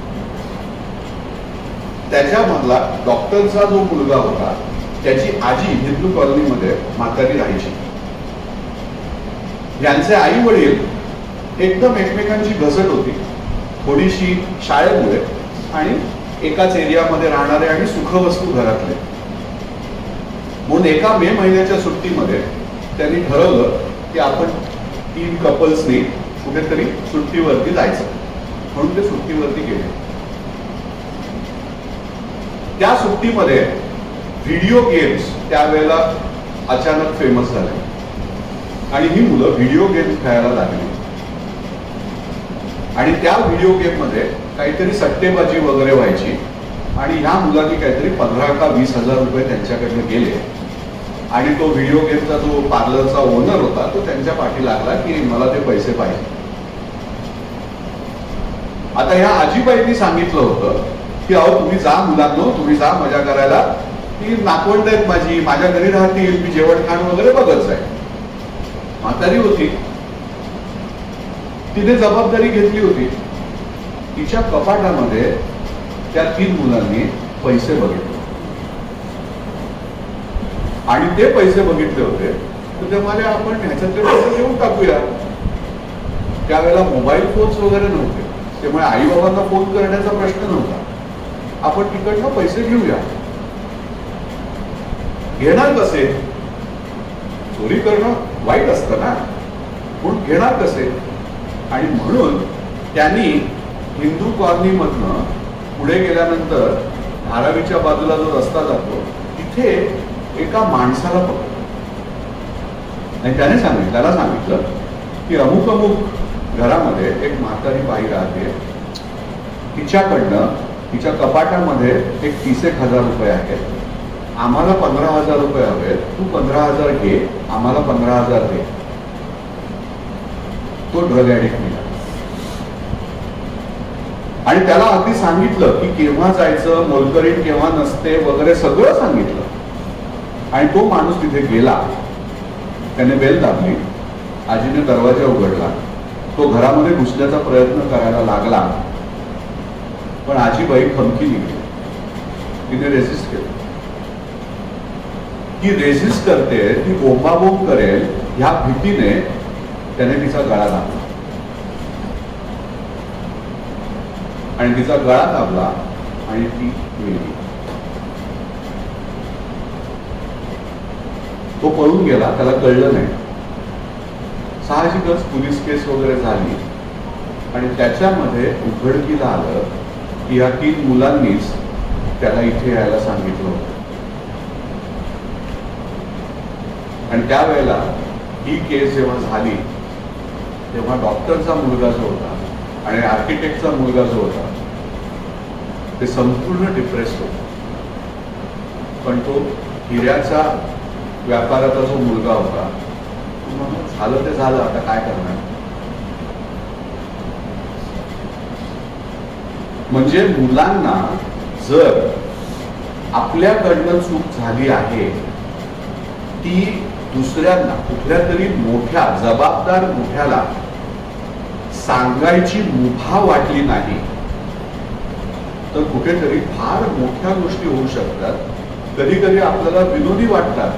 Speaker 2: त्याच्यामधला डॉक्टरचा जो मुलगा होता त्याची आजी हिंदू कॉलनीमध्ये म्हातारी राहायची. यांचे आई वडील एकदम एकमेकांची घसट होती, थोडीशी शाळेमुळे, आणि एकाच एरियामध्ये राहणारे आणि सुखवस्तू घरातले. म्हणून एका मे महिन्याच्या सुट्टीमध्ये त्यांनी ठरवलं की आपण 3 कपल्सनी कुठेतरी सुट्टीवरती जायचं, म्हणून ते सुट्टीवरती गेले. त्या सुट्टीमध्ये व्हिडिओ गेम्स त्यावेळेला अचानक फेमस झाले आणि ही मुलं व्हिडिओ गेम्स खेळायला लागली. आणि त्या व्हिडिओ गेम मध्ये काहीतरी सट्टेबाजी वगैरे व्हायची आणि ह्या मुलांनी काहीतरी 15 का 20 हजार रुपये त्यांच्याकडनं गेले. आणि तो व्हिडिओ गेमचा जो पार्लरचा ओनर होता तो त्यांच्या पाठी लागला की मला ते पैसे पाहिजे. आता ह्या आजीबाईंनी सांगितलं होतं की अहो तुम्ही जा मुलांनो, तुम्ही जा मजा करायला, ती नातवंड आहेत माझी, माझ्या घरी राहतील, मी जेवण खाण वगैरे बघत जाईल. म्हातारी होती, तिने जबाबदारी घेतली होती. तिच्या कपाटामध्ये त्या 3 मुलांनी पैसे बघितले आणि ते पैसे बघितले होते तर ते म्हणाले आपण ह्याच्यातले पैसे घेऊन टाकूया. त्यावेळेला मोबाईल फोन्स वगैरे नव्हते, त्यामुळे आई बाबांना फोन करण्याचा प्रश्न नव्हता. आपण तिकडनं पैसे घेऊया. घेणार कसे? चोरी करणं वाईट असतं ना, म्हणून घेणार कसे? आणि म्हणून त्यांनी हिंदू कॉलनीमधनं पुढे गेल्यानंतर धारावीच्या बाजूला जो रस्ता जातो तिथे एका माणसाला पकडलं आणि त्याला सांगितलं की अमुक अमुक घरामध्ये एक म्हातारी बाई राहते, तिच्याकडनं तिच्या कपाटामध्ये एक 30-1 हजार रुपये आहेत, आम्हाला 15,000 रुपये हवेत, तू 15,000 घे, आम्हाला 15,000 दे. तो ड्रग ऍडिक्ट निघाला आणि त्याला अगदी सांगितलं की केव्हा जायचं, मोलकरीण केव्हा नसते वगैरे सगळं सांगितलं. आणि तो माणूस तिथे गेला, त्याने बेल दाबली, आजीने दरवाजा उघडला, तो घरामध्ये घुसण्याचा प्रयत्न करायला लागला, पण आजीबाई खमकी निघली. तिने रेसिस्ट केलं. ती रेसिस्ट करते, ती बोंबाबोंब करेल ह्या भीतीने त्याने तिचा गळा दाबला आणि तिचा गळा दाबला आणि ती मेली. तो पळून गेला, त्याला कळलं नाही. साहजिकच पोलीस केस वगैरे झाली आणि त्याच्यामध्ये उघडकीला आलं की या 3 मुलांनीच त्याला इथे यायला सांगितलं होतं. आणि त्यावेळेला ही केस जेव्हा झाली तेव्हा डॉक्टरचा मुलगा जो होता आणि आर्किटेक्टचा मुलगा जो होता ते संपूर्ण डिप्रेस होता. पण तो हिऱ्याचा व्यापाराचा जो मुलगा होता झालं ते झालं, आता काय करणार. म्हणजे मुलांना जर आपल्याकडनं चूक झाली आहे ती दुसऱ्यांना, कुठल्या तरी मोठ्या जबाबदार मोठ्याला सांगायची मुभा वाटली नाही तर कुठेतरी फार मोठ्या गोष्टी होऊ शकतात. कधी कधी आपल्याला विनोदी वाटतात,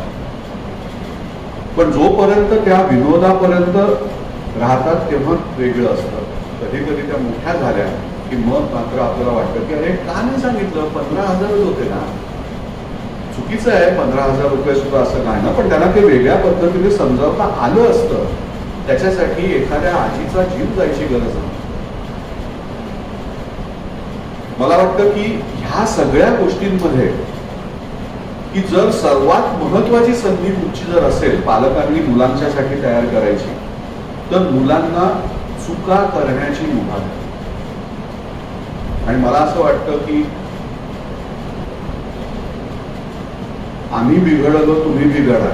Speaker 2: पण जोपर्यंत त्या विनोदापर्यंत राहतात तेव्हा वेगळं असतं. कधी कधी त्या मोठ्या झाल्या की मग मात्र आपल्याला वाटतं की अरे का नाही सांगितलं, 15,000च होते ना. चुकीचं आहे 15,000 रुपये सुद्धा असं नाही ना, पण त्यांना ते वेगळ्या पद्धतीने समजावता आलं असतं. त्याच्यासाठी एखाद्या आजीचा जीव जायची गरज नाही. मला वाटतं की ह्या सगळ्या गोष्टींमध्ये की जर सर्वात महत्वाची संधी कुठची जर असेल पालकांनी मुलांच्यासाठी तयार करायची तर मुलांना चुका करण्याची मुभा द्या. आणि मला असं वाटतं की आम्ही बिघडलो तुम्ही बिघडाला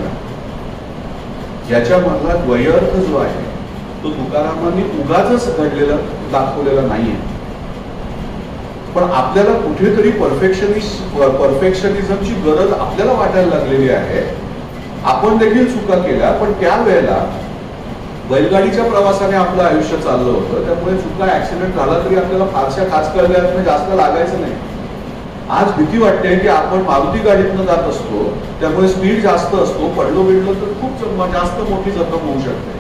Speaker 2: याच्यामधला द्वयर्थ जो आहे तो तुकारामांनी उगाच घडलेला दाखवलेला नाहीये. पण आपल्याला कुठेतरी परफेक्शनिझमची गरज आपल्याला वाटायला लागलेली आहे. आपण देखील चुका केल्या, पण त्यावेळेला बैलगाडीच्या प्रवासाने आपलं आयुष्य चाललं होतं, त्यामुळे चुका ऍक्सिडेंट झाला तरी आपल्याला फारशा खाचकळल्याने जास्त लागायचं नाही. आज भीती वाटते की आपण मारुती गाडीतनं जात असतो, त्यामुळे स्पीड जास्त असतो, पडलो बिडलो तर खूप जास्त मोठी जखम होऊ शकते.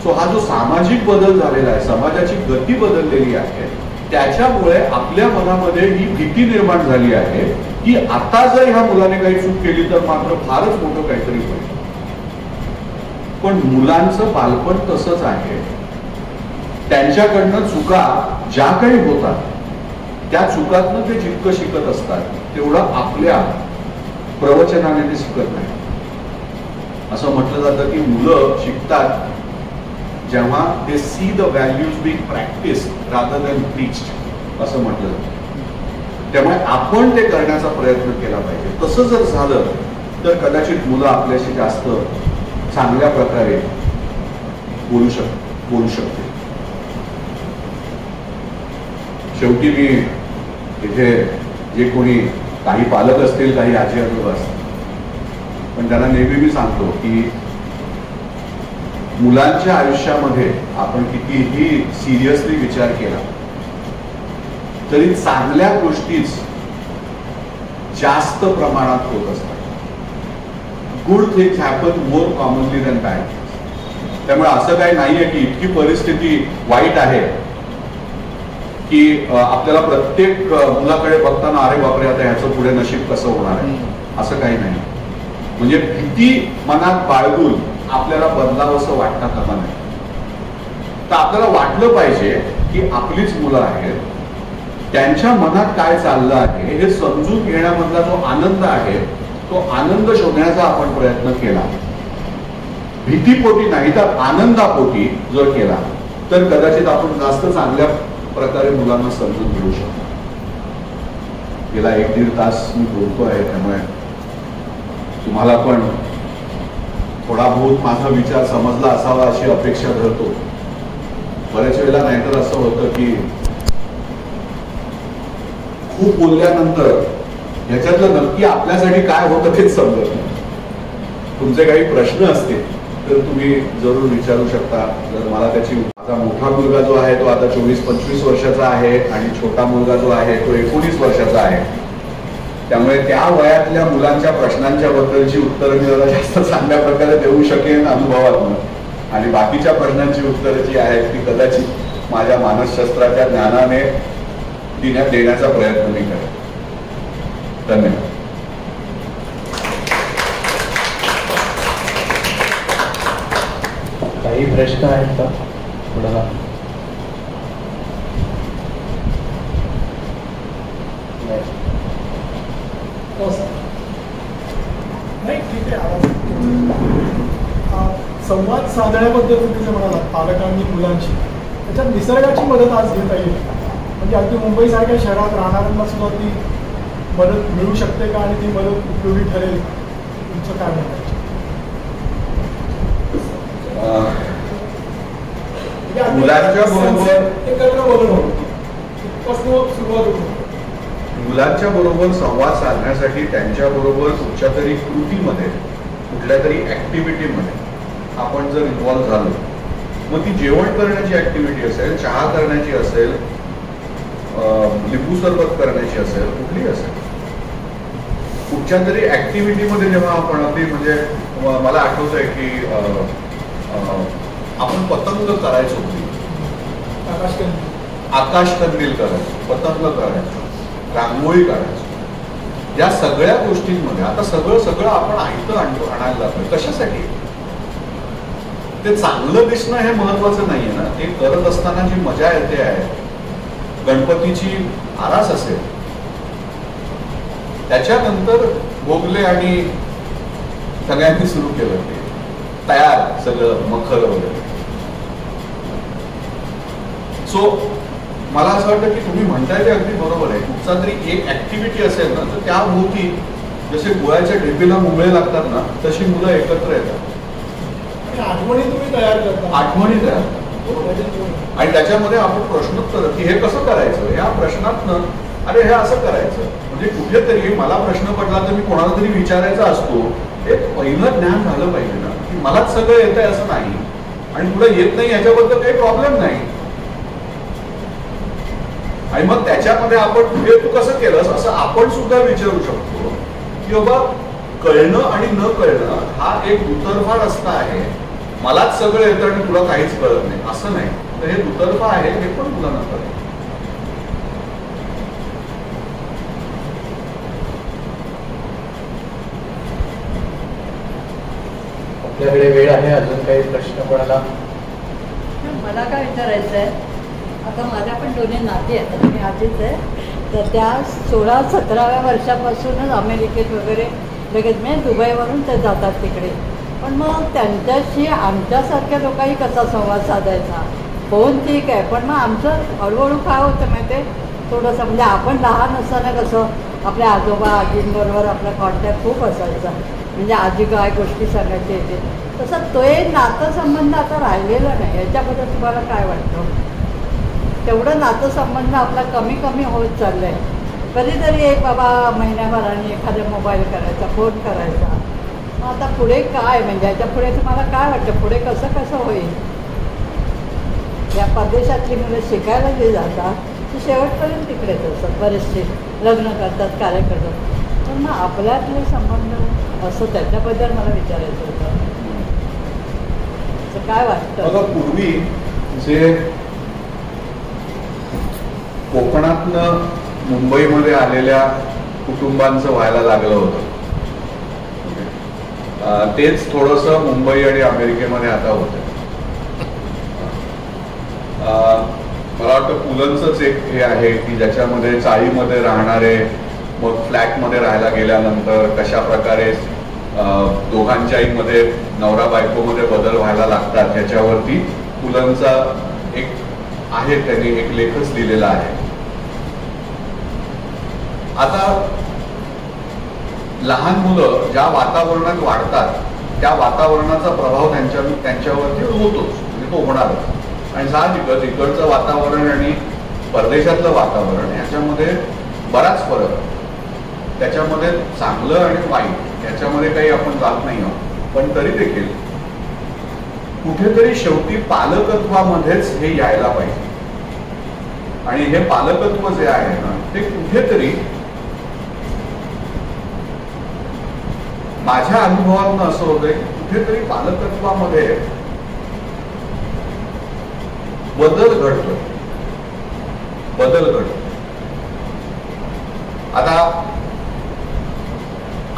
Speaker 2: सो हा जो सामाजिक बदल झालेला आहे, समाजाची गती बदललेली आहे, त्याच्यामुळे आपल्या मनामध्ये ही भीती निर्माण झाली आहे की आता जर ह्या मुलाने काही चूक केली तर मात्र फारच मोठं काहीतरी होईल. पण मुलांचं बालपण तसंच आहे. त्यांच्याकडनं चुका ज्या काही होतात त्या चुकातनं ते जितकं शिकत असतात तेवढं आपल्या प्रवचनाने ते शिकत नाही. असं म्हटलं जातं की मुलं शिकतात जेव्हा ते see the values being practised rather than preached असं म्हटलं जातं. त्यामुळे आपण ते करण्याचा प्रयत्न केला पाहिजे. तसं जर झालं तर कदाचित मुलं आपल्याशी जास्त चांगल्या प्रकारे बोलू शकते. शेवटी मी इथे जे कोणी काही पालक असतील, काही आजी आजोबा असतील, पण त्यांना नेहमी मी सांगतो की मुलांच्या आयुष्यामध्ये आपण कितीही सिरियसली विचार केला तरी चांगल्या गोष्टीच जास्त प्रमाणात होत असतात. Good things happen more commonly than bad things. त्यामुळे असं काही नाहीये की इतकी परिस्थिती वाईट आहे की आपल्याला प्रत्येक मुलाकडे बघताना अरे बापरे आता ह्याचं पुढे नशीब कसं होणार आहे, असं काही नाही. म्हणजे भीती मनात बाळगून आपल्याला बदलावंसं वाटता कामा नाही. तर आपल्याला वाटलं पाहिजे की आपलीच मुलं आहेत, त्यांच्या मनात काय चाललं आहे हे समजून घेण्यामधला जो आनंद आहे तो आनंद शोधण्याचा आपण प्रयत्न केला. भीतीपोटी नाही तर आनंदापोटी जर केला तर कदाचित आपण जास्त चांगल्या प्रकारे मुलांना समजून घेऊ शकतो. गेला 1-1.5 तास मी बोलतो आहे, त्यामुळे तुम्हाला पण थोडा बहुत माझा विचार समजला असावा अशी अपेक्षा धरतो. बऱ्याच वेळेला नाहीतर असं होतं की खूप बोलल्यानंतर ह्याच्यातलं नक्की आपल्यासाठी काय होतं तेच समजत नाही. तुमचे काही प्रश्न असतील तर तुम्ही जरूर विचारू शकता. जर मला त्याची, माझा मोठा मुलगा जो आहे तो आता 24-25 वर्षाचा आहे आणि छोटा मुलगा जो आहे तो 19 वर्षाचा आहे. त्यामुळे त्या वयातल्या मुलांच्या प्रश्नांच्या बद्दलची उत्तरं मी जरा जास्त चांगल्या प्रकारे देऊ शकेन अनुभवातून, आणि बाकीच्या प्रश्नांची उत्तरं जी आहेत ती कदाचित माझ्या मानसशास्त्राच्या ज्ञानाने देण्याचा प्रयत्न मी करेन. धन्यवाद.
Speaker 1: काही प्रश्न आहेत का थोडा?
Speaker 3: नाही, ठीक आहे. संवाद साधण्याबद्दल तुम्ही जे म्हणालात पालकांनी मुलांची, त्याच्यात निसर्गाची मदत आज घेता येईल. म्हणजे अगदी मुंबईसारख्या शहरात राहणाऱ्यांना सुद्धा ती मदत मिळू शकते का, आणि ती मदत उपयोगी ठरेल, तुमचं काय म्हणणं?
Speaker 2: मुलांच्या बरोबर
Speaker 3: एकत्र बोलणं सुरुवात होतो.
Speaker 2: मुलांच्या बरोबर संवाद साधण्यासाठी त्यांच्या बरोबर कुठच्या तरी कृतीमध्ये, कुठल्या तरी ऍक्टिव्हिटीमध्ये आपण जर इन्व्हॉल्व्ह झालो, मग ती जेवण करण्याची ऍक्टिव्हिटी असेल, चहा करण्याची असेल, लिंबू सरबत करण्याची असेल, कुठली असेल, कुठच्या तरी ऍक्टिव्हिटीमध्ये जेव्हा आपण अगदी, म्हणजे मला आठवतंय की आपण पतंग करायचो, आकाशकंदील करायचो, पतंग करायचो, रांगोळी काढायचो. या सगळ्या गोष्टींमध्ये आता सगळं आपण आणायला लागलो. कशासाठी? ते चांगलं दिसणं हे महत्वाचं नाहीये ना. ते करत असताना जी मजा येते आहे, गणपतीची आरास असेल, त्याच्यानंतर भोगले आणि सगळ्यांनी सुरू केलं ते तयार सगळं मखर वगैरे. सो मला असं वाटतं की तुम्ही म्हणताय ते अगदी बरोबर आहे. कुठचा तरी एक ऍक्टिव्हिटी असेल ना, तर त्या भोवती जसे गुळाच्या ढेपीला मुंगळे लागतात ना, तशी मुलं एकत्र येतात,
Speaker 3: आठवणी तुम्ही तयार करता.
Speaker 2: आठवणी तयार. आणि त्याच्यामध्ये आपण प्रश्नोत्तर की हे कसं करायचं, ह्या प्रश्नातनं अरे हे असं करायचं म्हणजे कुठेतरी मला प्रश्न पडला तर मी कोणाला तरी विचारायचा असतो, हे पहिलं ज्ञान झालं पाहिजे ना की मलाच सगळं येत आहे असं नाही आणि तुला येत नाही याच्याबद्दल काही प्रॉब्लेम नाही. आणि मग त्याच्यामध्ये आपण हे तू कसं केलंस असं आपण सुद्धा विचारू शकतो की बाबा कळणं आणि न कळणं हा एक दुतर्फा रस्ता आहे. मलाच सगळं येतं आणि तुला काहीच कळत नाही असं नाही, तर हे दुतर्फा आहे हे पण तुला न कळत.
Speaker 1: आपल्याकडे वेळ आहे, अजून काही प्रश्न कोणाला?
Speaker 4: मला काय विचारायचं आहे, आता माझ्या पण दोन्ही नाती आहेत, मी आजीच आहे, तर त्या 16-17व्या वर्षापासूनच अमेरिकेत वगैरे लगेच म्हणजे दुबईवरून ते जातात तिकडे. पण मग त्यांच्याशी आमच्यासारख्या लोकांनी कसा संवाद साधायचा, फोन ठीक आहे, पण मग आमचं हळूहळू काय होतं माहिती आहे, थोडंसं म्हणजे आपण लहान असताना कसं आपल्या आजोबा आजींबरोबर आपला कॉन्टॅक्ट खूप असायचा, म्हणजे आजी काय गोष्टी सांगायची येते, तसं तो एक नातेसंबंध आता राहिलेला नाही. याच्याबद्दल तुम्हाला काय वाटतं? तेवढं नातेसंबंध आपला कमी कमी होत चाललं आहे. कधीतरी एक बाबा महिन्याभराने एखादा मोबाईल करायचा, फोन करायचा. मग आता पुढे काय म्हणजे याच्या पुढे तुम्हाला काय वाटतं, पुढे कसं कसं होईल? या परदेशातली मुलं शिकायला जे जातात ते शेवटपर्यंत तिकडेच असतात, बरेचसे लग्न करतात, कार्य करतात. पण मग आपल्यातले संबंध असं त्याच्याबद्दल मला विचारायचं होतं. काय वाटतं?
Speaker 2: बघा पूर्वी जे कोकणातनं मुंबईमध्ये आलेल्या कुटुंबांचं व्हायला लागलं होतं तेच थोडंसं मुंबई आणि अमेरिकेमध्ये आता होतं. मला वाटतं पुलंचंच एक हे आहे की ज्याच्यामध्ये चाळीमध्ये राहणारे मग फ्लॅटमध्ये राहायला गेल्यानंतर कशा प्रकारे दोघांच्याही मध्ये नवरा बायकोमध्ये बदल व्हायला लागतात ह्याच्यावरती पुलंचा एक आहे, त्यांनी एक लेखच लिहिलेला आहे. आता लहान मुलं ज्या वातावरणात वाढतात त्या वातावरणाचा प्रभाव त्यांच्यावरती होतोच, म्हणजे तो होणारच. आणि साहजिकच इकडचं वातावरण आणि परदेशातलं वातावरण याच्यामध्ये बराच फरक, त्याच्यामध्ये चांगलं आणि वाईट याच्यामध्ये काही आपण जात नाही आहोत. पण तरी देखील कुठेतरी शेवटी पालकत्वामध्येच हे यायला पाहिजे. आणि हे पालकत्व जे आहे ना ते कुठेतरी माझ्या अनुभवातून असं होतंय की कुठेतरी पालकत्वामध्ये बदल घडतोय. आता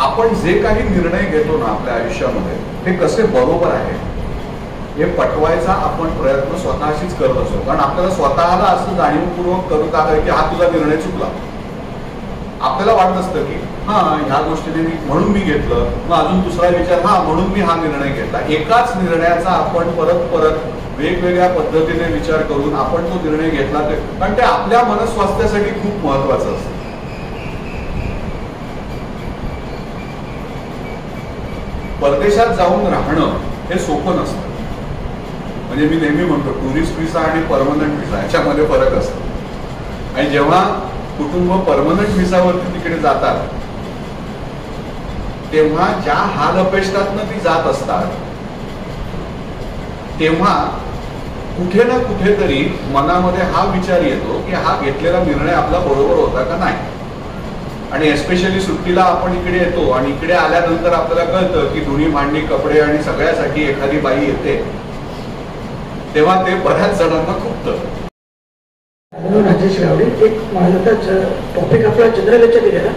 Speaker 2: आपण जे काही निर्णय घेतो ना आपल्या आयुष्यामध्ये ते कसे बरोबर आहे हे पटवायचा आपण प्रयत्न स्वतःशीच करत असतो. कारण आपल्याला स्वतःला असं जाणीवपूर्वक करू का की हा तुझा निर्णय चुकला. आपल्याला वाटत असतं की हा ह्या गोष्टीने म्हणून मी घेतलं, मग अजून दुसरा विचार हा म्हणून मी हा निर्णय घेतला. एकाच निर्णयाचा आपण परत परत वेगवेगळ्या पद्धतीने विचार करून आपण तो निर्णय घेतला, कारण ते आपल्या मनस्वास्थ्यासाठी खूप महत्वाचं असतं. परदेशात जाऊन राहणं हे सोपं नसतं. म्हणजे मी नेहमी म्हणतो टुरिस्ट व्हिसा आणि परमनंट व्हिसा याच्यामध्ये फरक असतो. आणि जेव्हा कुटुंब परमनंट व्हिसावरती तिकडे जातात तेव्हा ज्या हाल अपेष्टातनं ती जात असतात तेव्हा कुठे ना कुठेतरी मनामध्ये हा विचार येतो की हा घेतलेला निर्णय आपला बरोबर होता का नाही. आणि एस्पेशली सुट्टीला आपण इकडे येतो आणि इकडे आल्यानंतर आपल्याला कळतं की धुणी भांडी कपडे आणि सगळ्यासाठी एखादी बाई येते, तेव्हा ते बऱ्याच जणांना खुपतं.
Speaker 5: राजेश गावडे, एक माझा टॉपिक आपला जनरल याच्या दिलेला,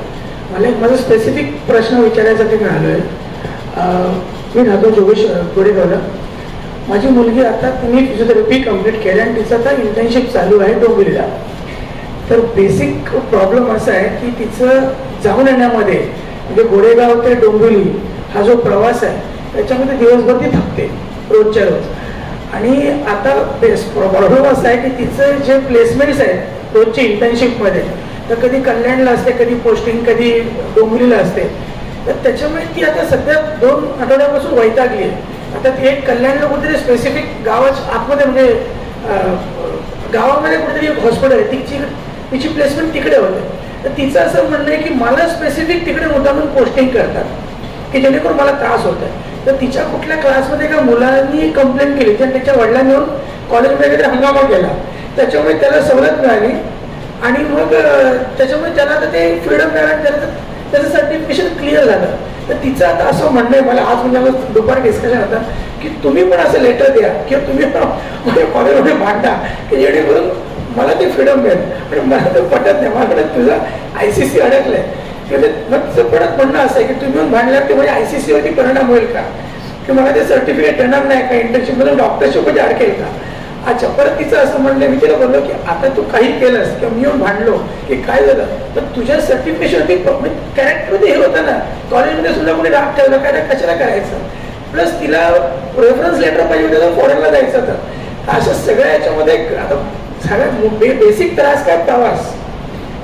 Speaker 5: मला एक माझा स्पेसिफिक प्रश्न विचारायसाठी मिळालो आहे. मी राहतो जोगेश गोडेगावला. माझी मुलगी आता तिने फिजिओथेरपी कम्प्लीट केली आणि तिचं आता इंटर्नशिप चालू आहे डोंबिवलीला. तर बेसिक प्रॉब्लेम असा आहे की तिचं जाऊन येण्यामध्ये म्हणजे गोडेगाव ते डोंबिवली हा जो प्रवास आहे त्याच्यामध्ये दिवसभर ती थकते रोजच्या रोज. आणि आता प्रॉब्लेम असा आहे की तिचं जे प्लेसमेंट्स आहेत रोजची इंटर्नशिपमध्ये तर कधी कल्याणला असते, कधी पोस्टिंग, कधी डोंबिवलीला असते. तर त्याच्यामुळे ती आता सध्या 2 आठवड्यापासून वैतागली आहे. आता ती एक कल्याणला कुठेतरी स्पेसिफिक गावाच्या आतमध्ये म्हणजे गावामध्ये कुठेतरी एक हॉस्पिटल आहे, तिची प्लेसमेंट तिकडे होते. तर तिचं असं म्हणणं आहे की मला स्पेसिफिक तिकडे मुद्दामून पोस्टिंग करतात की जेणेकरून मला त्रास होत आहे. तर तिच्या कुठल्या क्लासमध्ये एका मुलांनी कंप्लेंट केली, तर त्याच्या वडिलांनी येऊन कॉलेजमध्ये काहीतरी हंगामा केला, त्याच्यामुळे त्याला सवलत मिळाली आणि मग त्याच्यामुळे त्याला तर ते फ्रीडम मिळालं, त्याचं सर्टिफिकेशन क्लिअर झालं. तर तिचं आता असं म्हणणं आहे, मला आज म्हणजे दुपारी डिस्कशन होता की तुम्ही पण असं लेटर द्या किंवा तुम्ही माझ्या कॉलेजमध्ये मांडा की जेणेकरून मला ते फ्रीडम मिळेल. आणि मला तर पटत नाही, माझ्याकडे तुझा ICC अडकलंय. मग तिचं परत म्हणणं असं आहे की तुम्ही येऊन भांडल्यावर ते म्हणजे ICC वरती परिणाम होईल का, की मला ते सर्टिफिकेट येणार नाही का, इंटर्नशिपमध्ये डॉक्टरशिपमध्ये अडकेल का. अच्छा, परत तिचं असं म्हणलं, मी तिला बोललो की आता तू काही केलंस किंवा मी येऊन भांडलो की काय झालं, तर तुझ्या सर्टिफिकेशन कॅरेक्टरमध्ये हे होतं ना, कॉलेजमध्ये सुद्धा कोणी राग ठेवलं काय कशाला करायचं. प्लस तिला रेफरन्स लेटर पाहिजे होतं, फॉरेनला जायचं. तर अशा सगळ्या याच्यामध्ये आता सगळ्यात बेसिक त्रास काय, प्रवास.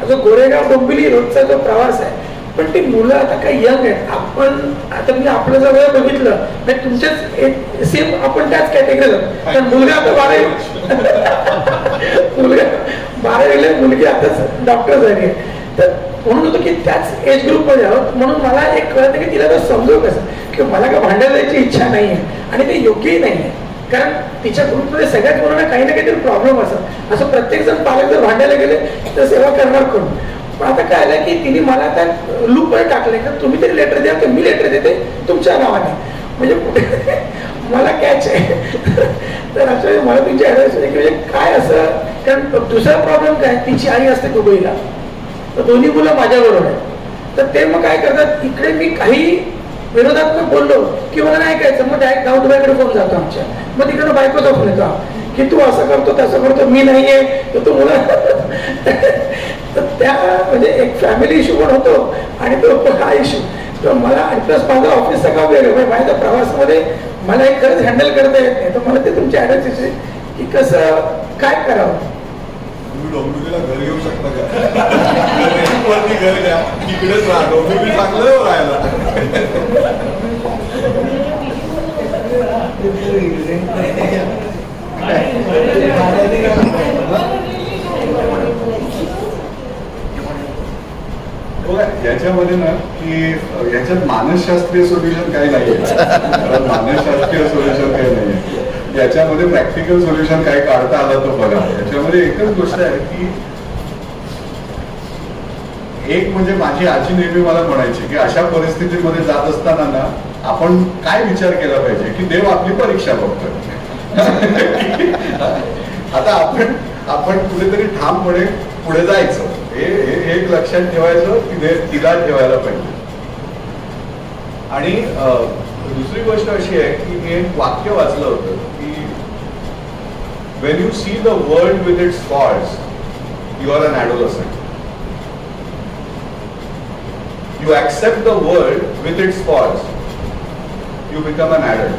Speaker 5: जो गोरेगाव डोंबिवली रोजचा जो प्रवास आहे, पण ती मुलं आता काही यंग आहेत. आपण आता मी आपलं जर वेळ बघितलं तर तुमच्याच सेम आपण त्याच कॅटेगरीत, कारण मुलगा आता 12 मुलगी आताच डॉक्टर झाली. तर म्हणून होतं की त्याच एज ग्रुपमध्ये आहोत. म्हणून मला एक कळतं की तिला तर समजू कसं की मला काय भांडायला जायची इच्छा नाही आहे आणि ते योग्यही नाही आहे, कारण तिच्या ग्रुपमध्ये सगळ्याच मुलांना काही ना काहीतरी प्रॉब्लेम असत. असं प्रत्येक जण पालक जर भांडायला गेले तर सेवा करणार कोण. पण आता काय आलं की तिने मला त्या लूपवर टाकलंय का तुम्ही तरी लेटर द्या की मी लेटर देते तुमच्या नावाने, म्हणजे मला कॅच आहे. तर अशा मला तुमची ॲडवाईस होती की म्हणजे काय असं, कारण दुसरा प्रॉब्लेम काय, तिची आई असते दुबईला, तर दोन्ही मुलं माझ्याबरोबर आहे. तर ते मग काय करतात, इकडे मी काही विरोधात्मक बोललो की मला नाही ऐकायचं, मग डायरेक्ट गावठुबाईकडे फोन जातो आमच्या, मग तिकडे बायकोचा फोन येतो की तू असं करतो तसं करतो, मी नाहीये तर तू मुलं. तर त्या म्हणजे एक फॅमिली इश्यू पण होतो आणि तो हा इश्यू. तर मला आणि प्लस माझं ऑफिसचा काम वेगळं, माझ्या प्रवासामध्ये मला एक खरंच हँडल करता येत नाही. तर मला ते तुमची ॲडवाईस की कसं काय करावं.
Speaker 6: तुम्ही डोंबिवलीला घर घेऊ शकता का, घर घ्या, तिकडेच राहा, डोंबिवली चांगलं राहायला.
Speaker 2: याच्यामध्ये ना की याच्यात मानसशास्त्रीय सोल्युशन काही नाहीये, मानसशास्त्रीय सोल्युशन काही नाहीये. याच्यामध्ये प्रॅक्टिकल सोल्युशन काय काढता आलं तो बघा. याच्यामध्ये एकच गोष्ट आहे की एक म्हणजे माझी आजी नेहमी मला म्हणायची की अशा परिस्थितीमध्ये जात असताना ना आपण काय विचार केला पाहिजे की देव आपली परीक्षा बघतोय. आता आपण कुठेतरी ठामपणे पुढे जायचं, हे एक लक्षात ठेवायचं की तिला ठेवायला पाहिजे. आणि दुसरी गोष्ट अशी आहे की मी एक वाक्य वाचलं होतं की when you see the world with its faults, you are an adolescent. You accept the world with its faults, you become an adult.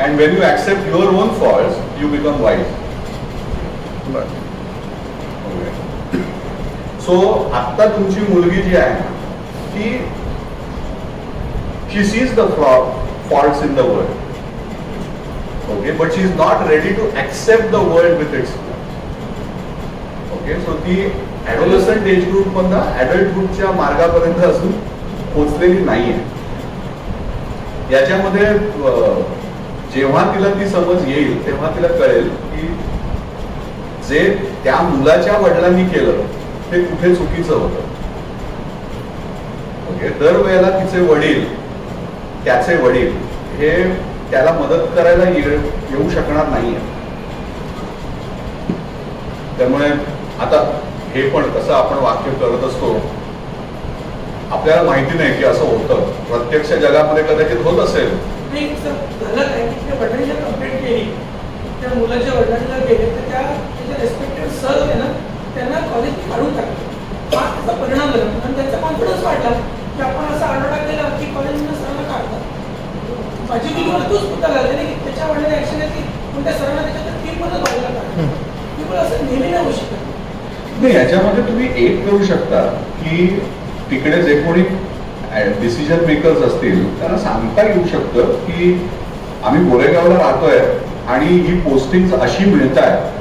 Speaker 2: And when you accept your own faults, you become wise. So, आता तुमची मुलगी जी आहे ना, ती she sees the faults in the world. Okay, but she is not ready to accept the world with its faults. Okay, so ती adolescent age group मधनं adult groupच्या मार्गापर्यंत अजून पोहोचलेली नाहीये. याच्यामध्ये जेव्हा तिला ती समज येईल तेव्हा तिला कळेल की जे त्या मुलाच्या वडिलांनी केलं ते कुठे चुकीचं होतं. ओके, दरवेळेला तिचे वडील, त्याचे वडील हे त्याला मदत करायला येऊ शकणार नाहीये. त्यामुळे आता हे पण कसं आपण वाक्य करत असतो, आपल्याला माहिती नाही की असं होतं, प्रत्यक्ष जगामध्ये कदाचित होत असेल.
Speaker 5: वडिलांनी कंप्लेंट केली, त्या मुलाच्या वडिलांना गेले तर त्याच्या रेस्पेक्टेड सर होते ना, त्यांना कॉलेज काढून टाकलं. त्याचा परिणाम झाला आणि त्यांचा कॉन्फिडन्स वाढला की आपण असं आढळा केला की कॉलेजनं सरांना काढतात. माझी किंवा तूच पुता लागले की त्याच्या वडिलांनी ऍक्शन घेतली पण त्या सरांना त्याच्यात ती पण व्हायला काढलं. पण असं नेहमी नाही होऊ शकत.
Speaker 2: नाही, याच्यामध्ये तुम्ही एक करू शकता की तिकडे जे कोणी डिसिजन मेकर्स असतील त्यांना सांगता येऊ शकतं की आम्ही गोरेगावला राहतोय आणि ही पोस्टिंग अशी मिळत आहेत,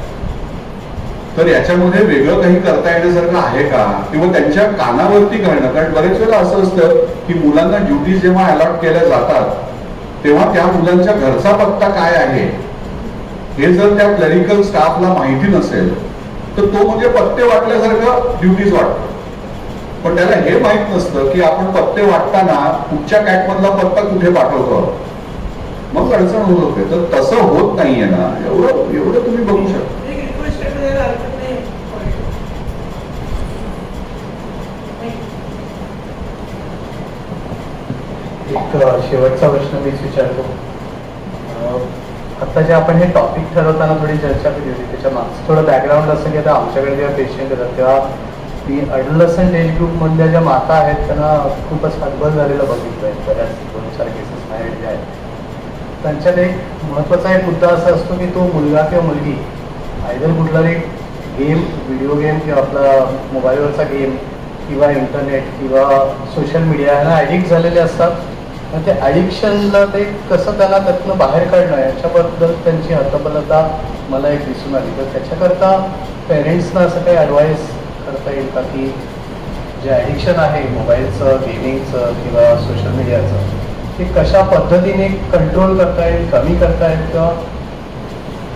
Speaker 2: तर याच्यामध्ये वेगळं काही करता येण्यासारखं आहे का, किंवा त्यांच्या कानावरती घालणं. कारण बरेच वेळा असं असतं की मुलांना ड्युटीज जेव्हा अलॉट केल्या जातात तेव्हा त्या मुलांच्या घरचा पत्ता काय आहे हे जर त्या क्लरिकल स्टाफला माहिती नसेल तर तो म्हणजे पत्ते वाटल्यासारखं ड्युटीज वाटतो. पण त्याला हे माहित नसतं की आपण पत्ते वाटताना कुठच्या कॅटमधला पत्ता कुठे पाठवतो, मग अडचण होत होते. तर तसं होत नाहीये ना, एवढं तुम्ही बघू शकता.
Speaker 1: एक शेवटचा प्रश्न मीच विचारतो. आता जे आपण हे टॉपिक ठरवताना थोडी चर्चा केली होती, त्याच्या मागचं थोडं बॅकग्राऊंड असं की आता आमच्याकडे जेव्हा पेशंट येतात तेव्हा मी अडोलसंट एज ग्रुपमधल्या ज्या माता आहेत त्यांना खूपच हतबल झालेलं बघितलं आहे. बऱ्याच 2-4 केसेस माझ्याकडे आहेत. त्यांच्यात एक महत्त्वाचा एक मुद्दा असा असतो की तो मुलगा किंवा मुलगी आयदर कुठलाही गेम, व्हिडिओ गेम किंवा आपला मोबाईलवरचा गेम किंवा इंटरनेट किंवा सोशल मीडिया ह्यांना ॲडिक्ट झालेले असतात. मग ते ॲडिक्शनला ते कसं त्यांना त्यातनं बाहेर काढणं याच्याबद्दल त्यांची हतबलता मला एक दिसून आली. तर त्याच्याकरता पेरेंट्सना असं काही ॲडवाईस करता येईल का की जे ॲडिक्शन आहे मोबाईलचं, गेमिंगचं किंवा सोशल मीडियाचं, ते कशा पद्धतीने कंट्रोल करता येईल, कमी करता येईल, किंवा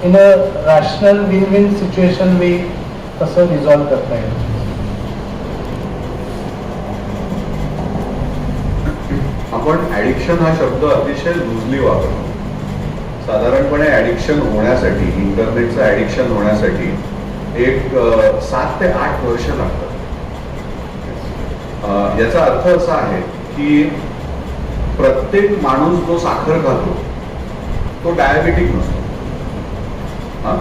Speaker 1: in a rational win win situation way कसं रिझॉल्व करता येईल?
Speaker 2: आपण ॲडिक्शन हा शब्द अतिशय लुजली वापरतो. साधारणपणे ॲडिक्शन होण्यासाठी, इंटरनेटचं ॲडिक्शन होण्यासाठी एक 7 ते 8 वर्ष लागतात. याचा अर्थ असा आहे की प्रत्येक माणूस जो साखर खातो तो डायबेटिक नसतो.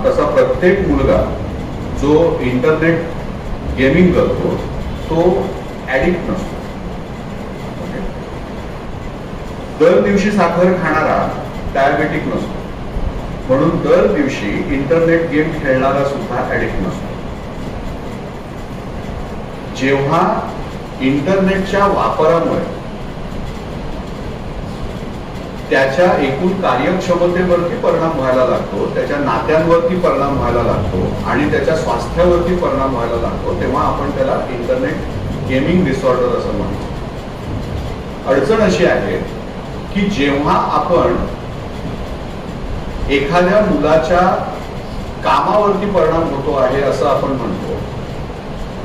Speaker 2: तसा प्रत्येक मुलगा जो इंटरनेट गेमिंग करतो तो ॲडिक्ट नसतो. दर दिवशी साखर खाणारा डायबेटिक नसतो. म्हणून दर दिवशी इंटरनेट गेम खेळणारा सुद्धा ॲडिक्ट नसतो. जेव्हा इंटरनेटच्या वापरामुळे त्याच्या एकूण कार्यक्षमतेवरती परिणाम व्हायला लागतो, त्याच्या नात्यांवरती परिणाम व्हायला लागतो आणि त्याच्या स्वास्थ्यावरती परिणाम व्हायला लागतो, तेव्हा आपण त्याला इंटरनेट गेमिंग डिसऑर्डर असं म्हणतो. अडचण अशी आहे की जेव्हा आपण एखाद्या मुलाच्या कामावरती परिणाम होतो आहे असं आपण म्हणतो,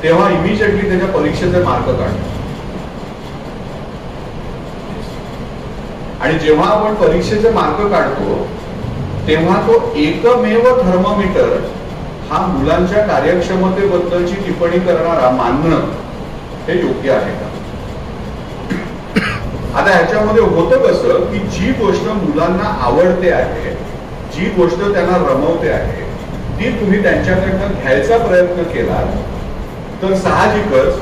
Speaker 2: तेव्हा इमिजिएटली त्याच्या परीक्षेचे मार्क काढतो. आणि जेव्हा आपण परीक्षेचे मार्क काढतो तेव्हा तो एकमेव थर्मोमीटर हा मुलांच्या कार्यक्षमतेबद्दलची टिप्पणी करणारा मानणं हे योग्य आहे का? आता ह्याच्यामध्ये होतं कसं की जी गोष्ट मुलांना आवडते आहे, जी गोष्ट त्यांना रमवते आहे, ती तुम्ही त्यांच्याकडनं घ्यायचा प्रयत्न केला तर साहजिकच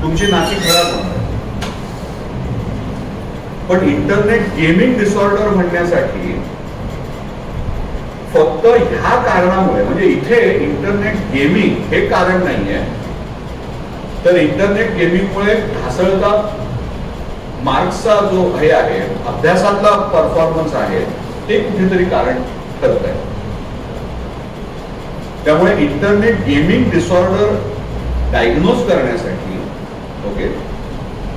Speaker 2: तुमची नाती खराब होणार. पण इंटरनेट गेमिंग डिसऑर्डर म्हणण्यासाठी फक्त ह्या कारणामुळे, म्हणजे इथे इंटरनेट गेमिंग हे कारण नाहीये, तर इंटरनेट गेमिंगमुळे ढासळता मार्क्सचा जो हे आहे, अभ्यासातला परफॉर्मन्स आहे, ते कुठेतरी कारण ठरत आहे. त्यामुळे इंटरनेट गेमिंग डिसऑर्डर डायग्नोज करण्यासाठी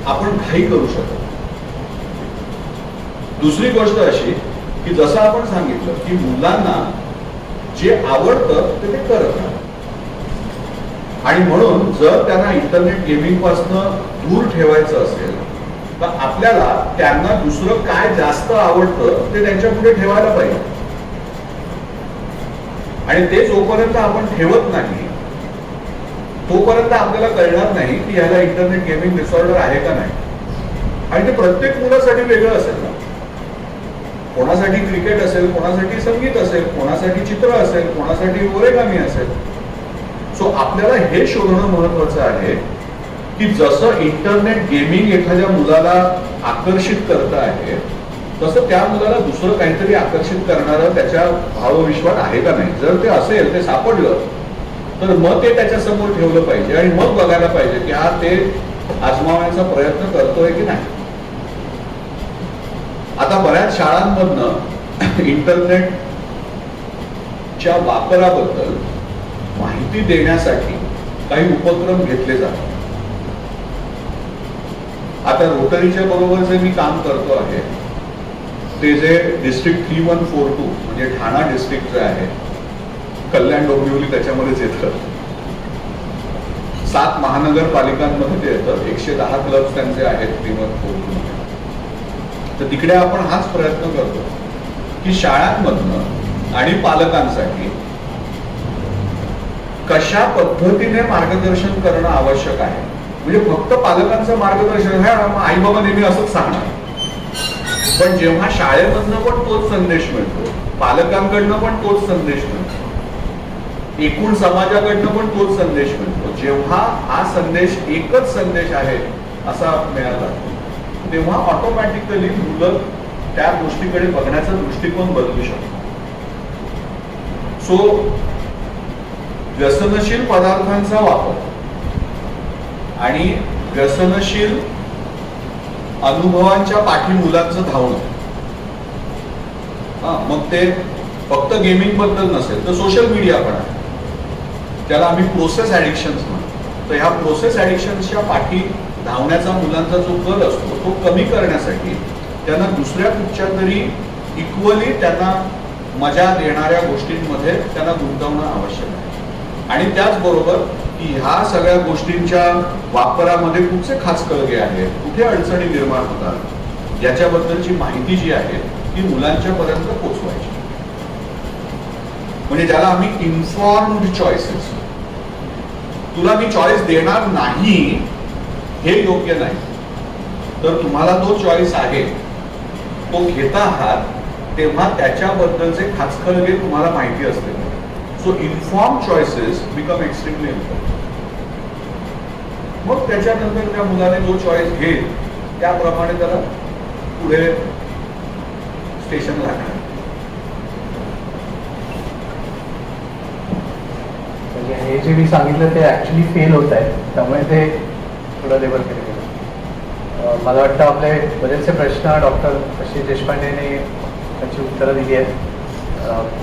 Speaker 2: आपण घाई करू शकतो. दुसरी गोष्ट अशी की जसं आपण सांगितलं की मुलांना जे आवडतं ते करत नाही, आणि म्हणून जर त्यांना इंटरनेट गेमिंग पासून दूर ठेवायचं असेल तर आपल्याला त्यांना दुसरं काय जास्त आवडतं ते त्यांच्या पुढे ठेवायला पाहिजे. आणि ते जोपर्यंत आपण ठेवत नाही तोपर्यंत आपल्याला कळणार नाही की ह्याला इंटरनेट गेमिंग डिसऑर्डर आहे का नाही. आणि ते प्रत्येक मुलासाठी वेगळं असेल ना. कोणासाठी क्रिकेट असेल, कोणासाठी संगीत असेल, कोणासाठी चित्र असेल, कोणासाठी ओरेगामी असेल. सो आपल्याला हे शोधणं महत्वाचं आहे की जसं इंटरनेट गेमिंग एखाद्या मुलाला आकर्षित करत आहे तसं त्या मुलाला दुसरं काहीतरी आकर्षित करणारं त्याच्या भावविश्वात आहे का नाही. जर ते असेल, ते सापडलं, तर मग ते त्याच्या समोर ठेवलं पाहिजे आणि मग बघायला पाहिजे की हा ते आजमावण्याचा प्रयत्न करतोय की नाही. आता बऱ्याच शाळांमधनं इंटरनेटच्या वापराबद्दल माहिती देण्यासाठी काही उपक्रम घेतले जातात. आता रोटरीच्या बरोबर जे मी काम करतो आहे ते जे डिस्ट्रिक्ट 3142 म्हणजे ठाणा डिस्ट्रिक्ट जे आहे, कल्याण डोंबिवली त्याच्यामध्येच येतं, 7 महानगरपालिकांमध्ये ते येतं, 110 क्लब्स त्यांचे आहेत 3142 मध्ये. तर तिकडे आपण हाच प्रयत्न करतो की शाळांमधनं आणि पालकांसाठी कशा पद्धतीने मार्गदर्शन करणं आवश्यक आहे. म्हणजे फक्त पालकांचं मार्गदर्शन आहे, आई बाबा नेहमी असंच सांगणार, पण जेव्हा शाळेमधनं पण तोच संदेश मिळतो, पालकांकडनं पण तोच संदेश मिळतो, एकूण समाजाकडनं पण तोच संदेश मिळतो, जेव्हा हा संदेश एकच संदेश आहे असा मिळाला तेव्हा ऑटोमॅटिकली मुलं त्या गोष्टीकडे बघण्याचा दृष्टिकोन बदलू शकतो. सो व्यसनशील पदार्थांचा वापर आणि व्यसनशील अनुभवांच्या पाठी मुलांचं धावणं, मग ते फक्त गेमिंग बद्दल नसेल तर सोशल मीडिया पण आहे, त्याला आम्ही प्रोसेस ऍडिक्शन्स म्हणतो. तर ह्या प्रोसेस ऍडिक्शन्सच्या पाठी धावण्याचा मुलांचा जो कल असतो तो कमी करण्यासाठी त्यांना दुसऱ्या कुठच्या तरी इक्वली त्यांना मजा देणाऱ्या गोष्टींमध्ये त्यांना गुंतवणं आवश्यक आहे. आणि त्याचबरोबर की ह्या सगळ्या गोष्टींच्या वापरामध्ये कुठचे खाचखळगे आहेत, कुठे अडचणी निर्माण होतात, याच्याबद्दलची माहिती जी आहे ती मुलांच्या पर्यंत पोहोचवायची. म्हणजे ज्याला आम्ही इन्फॉर्म्ड चॉईसेस, तुला मी चॉईस देणार नाही हे योग्य नाही, तर तुम्हाला तो चॉईस आहे तो घेता आहात तेव्हा त्याच्याबद्दलचे खाचखळगे तुम्हाला माहिती असले. So inform choices become extremely important. मग त्याच्यानंतर त्या मुलाने जो चॉईस घेईल त्याप्रमाणे त्याला पुढे स्टेशन लागणार.
Speaker 1: म्हणजे हे जे मी सांगितलं ते ऍक्च्युली फेल होत आहे, त्यामुळे ते थोडं लेवल केलं गेलं. मला वाटतं आपले बरेचसे प्रश्न डॉक्टर आशिष देशपांडेने त्याची उत्तरं दिली आहेत.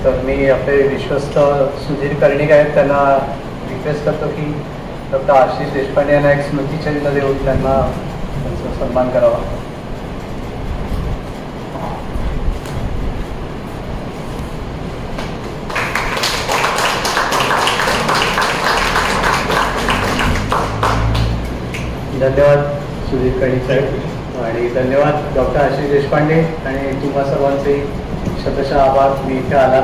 Speaker 1: तर मी आपले विश्वस्त सुधीर कर्णिक आहेत त्यांना रिक्वेस्ट करतो की डॉक्टर आशिष देशपांडे यांना एक स्मृतिचिन्ह देऊन त्यांना त्यांचा सन्मान करावा. धन्यवाद सुधीर कर्णिक साहेब आणि धन्यवाद डॉक्टर आशिष देशपांडे आणि तुम्हा सर्वांचे शतशः आभार. मी इथे आला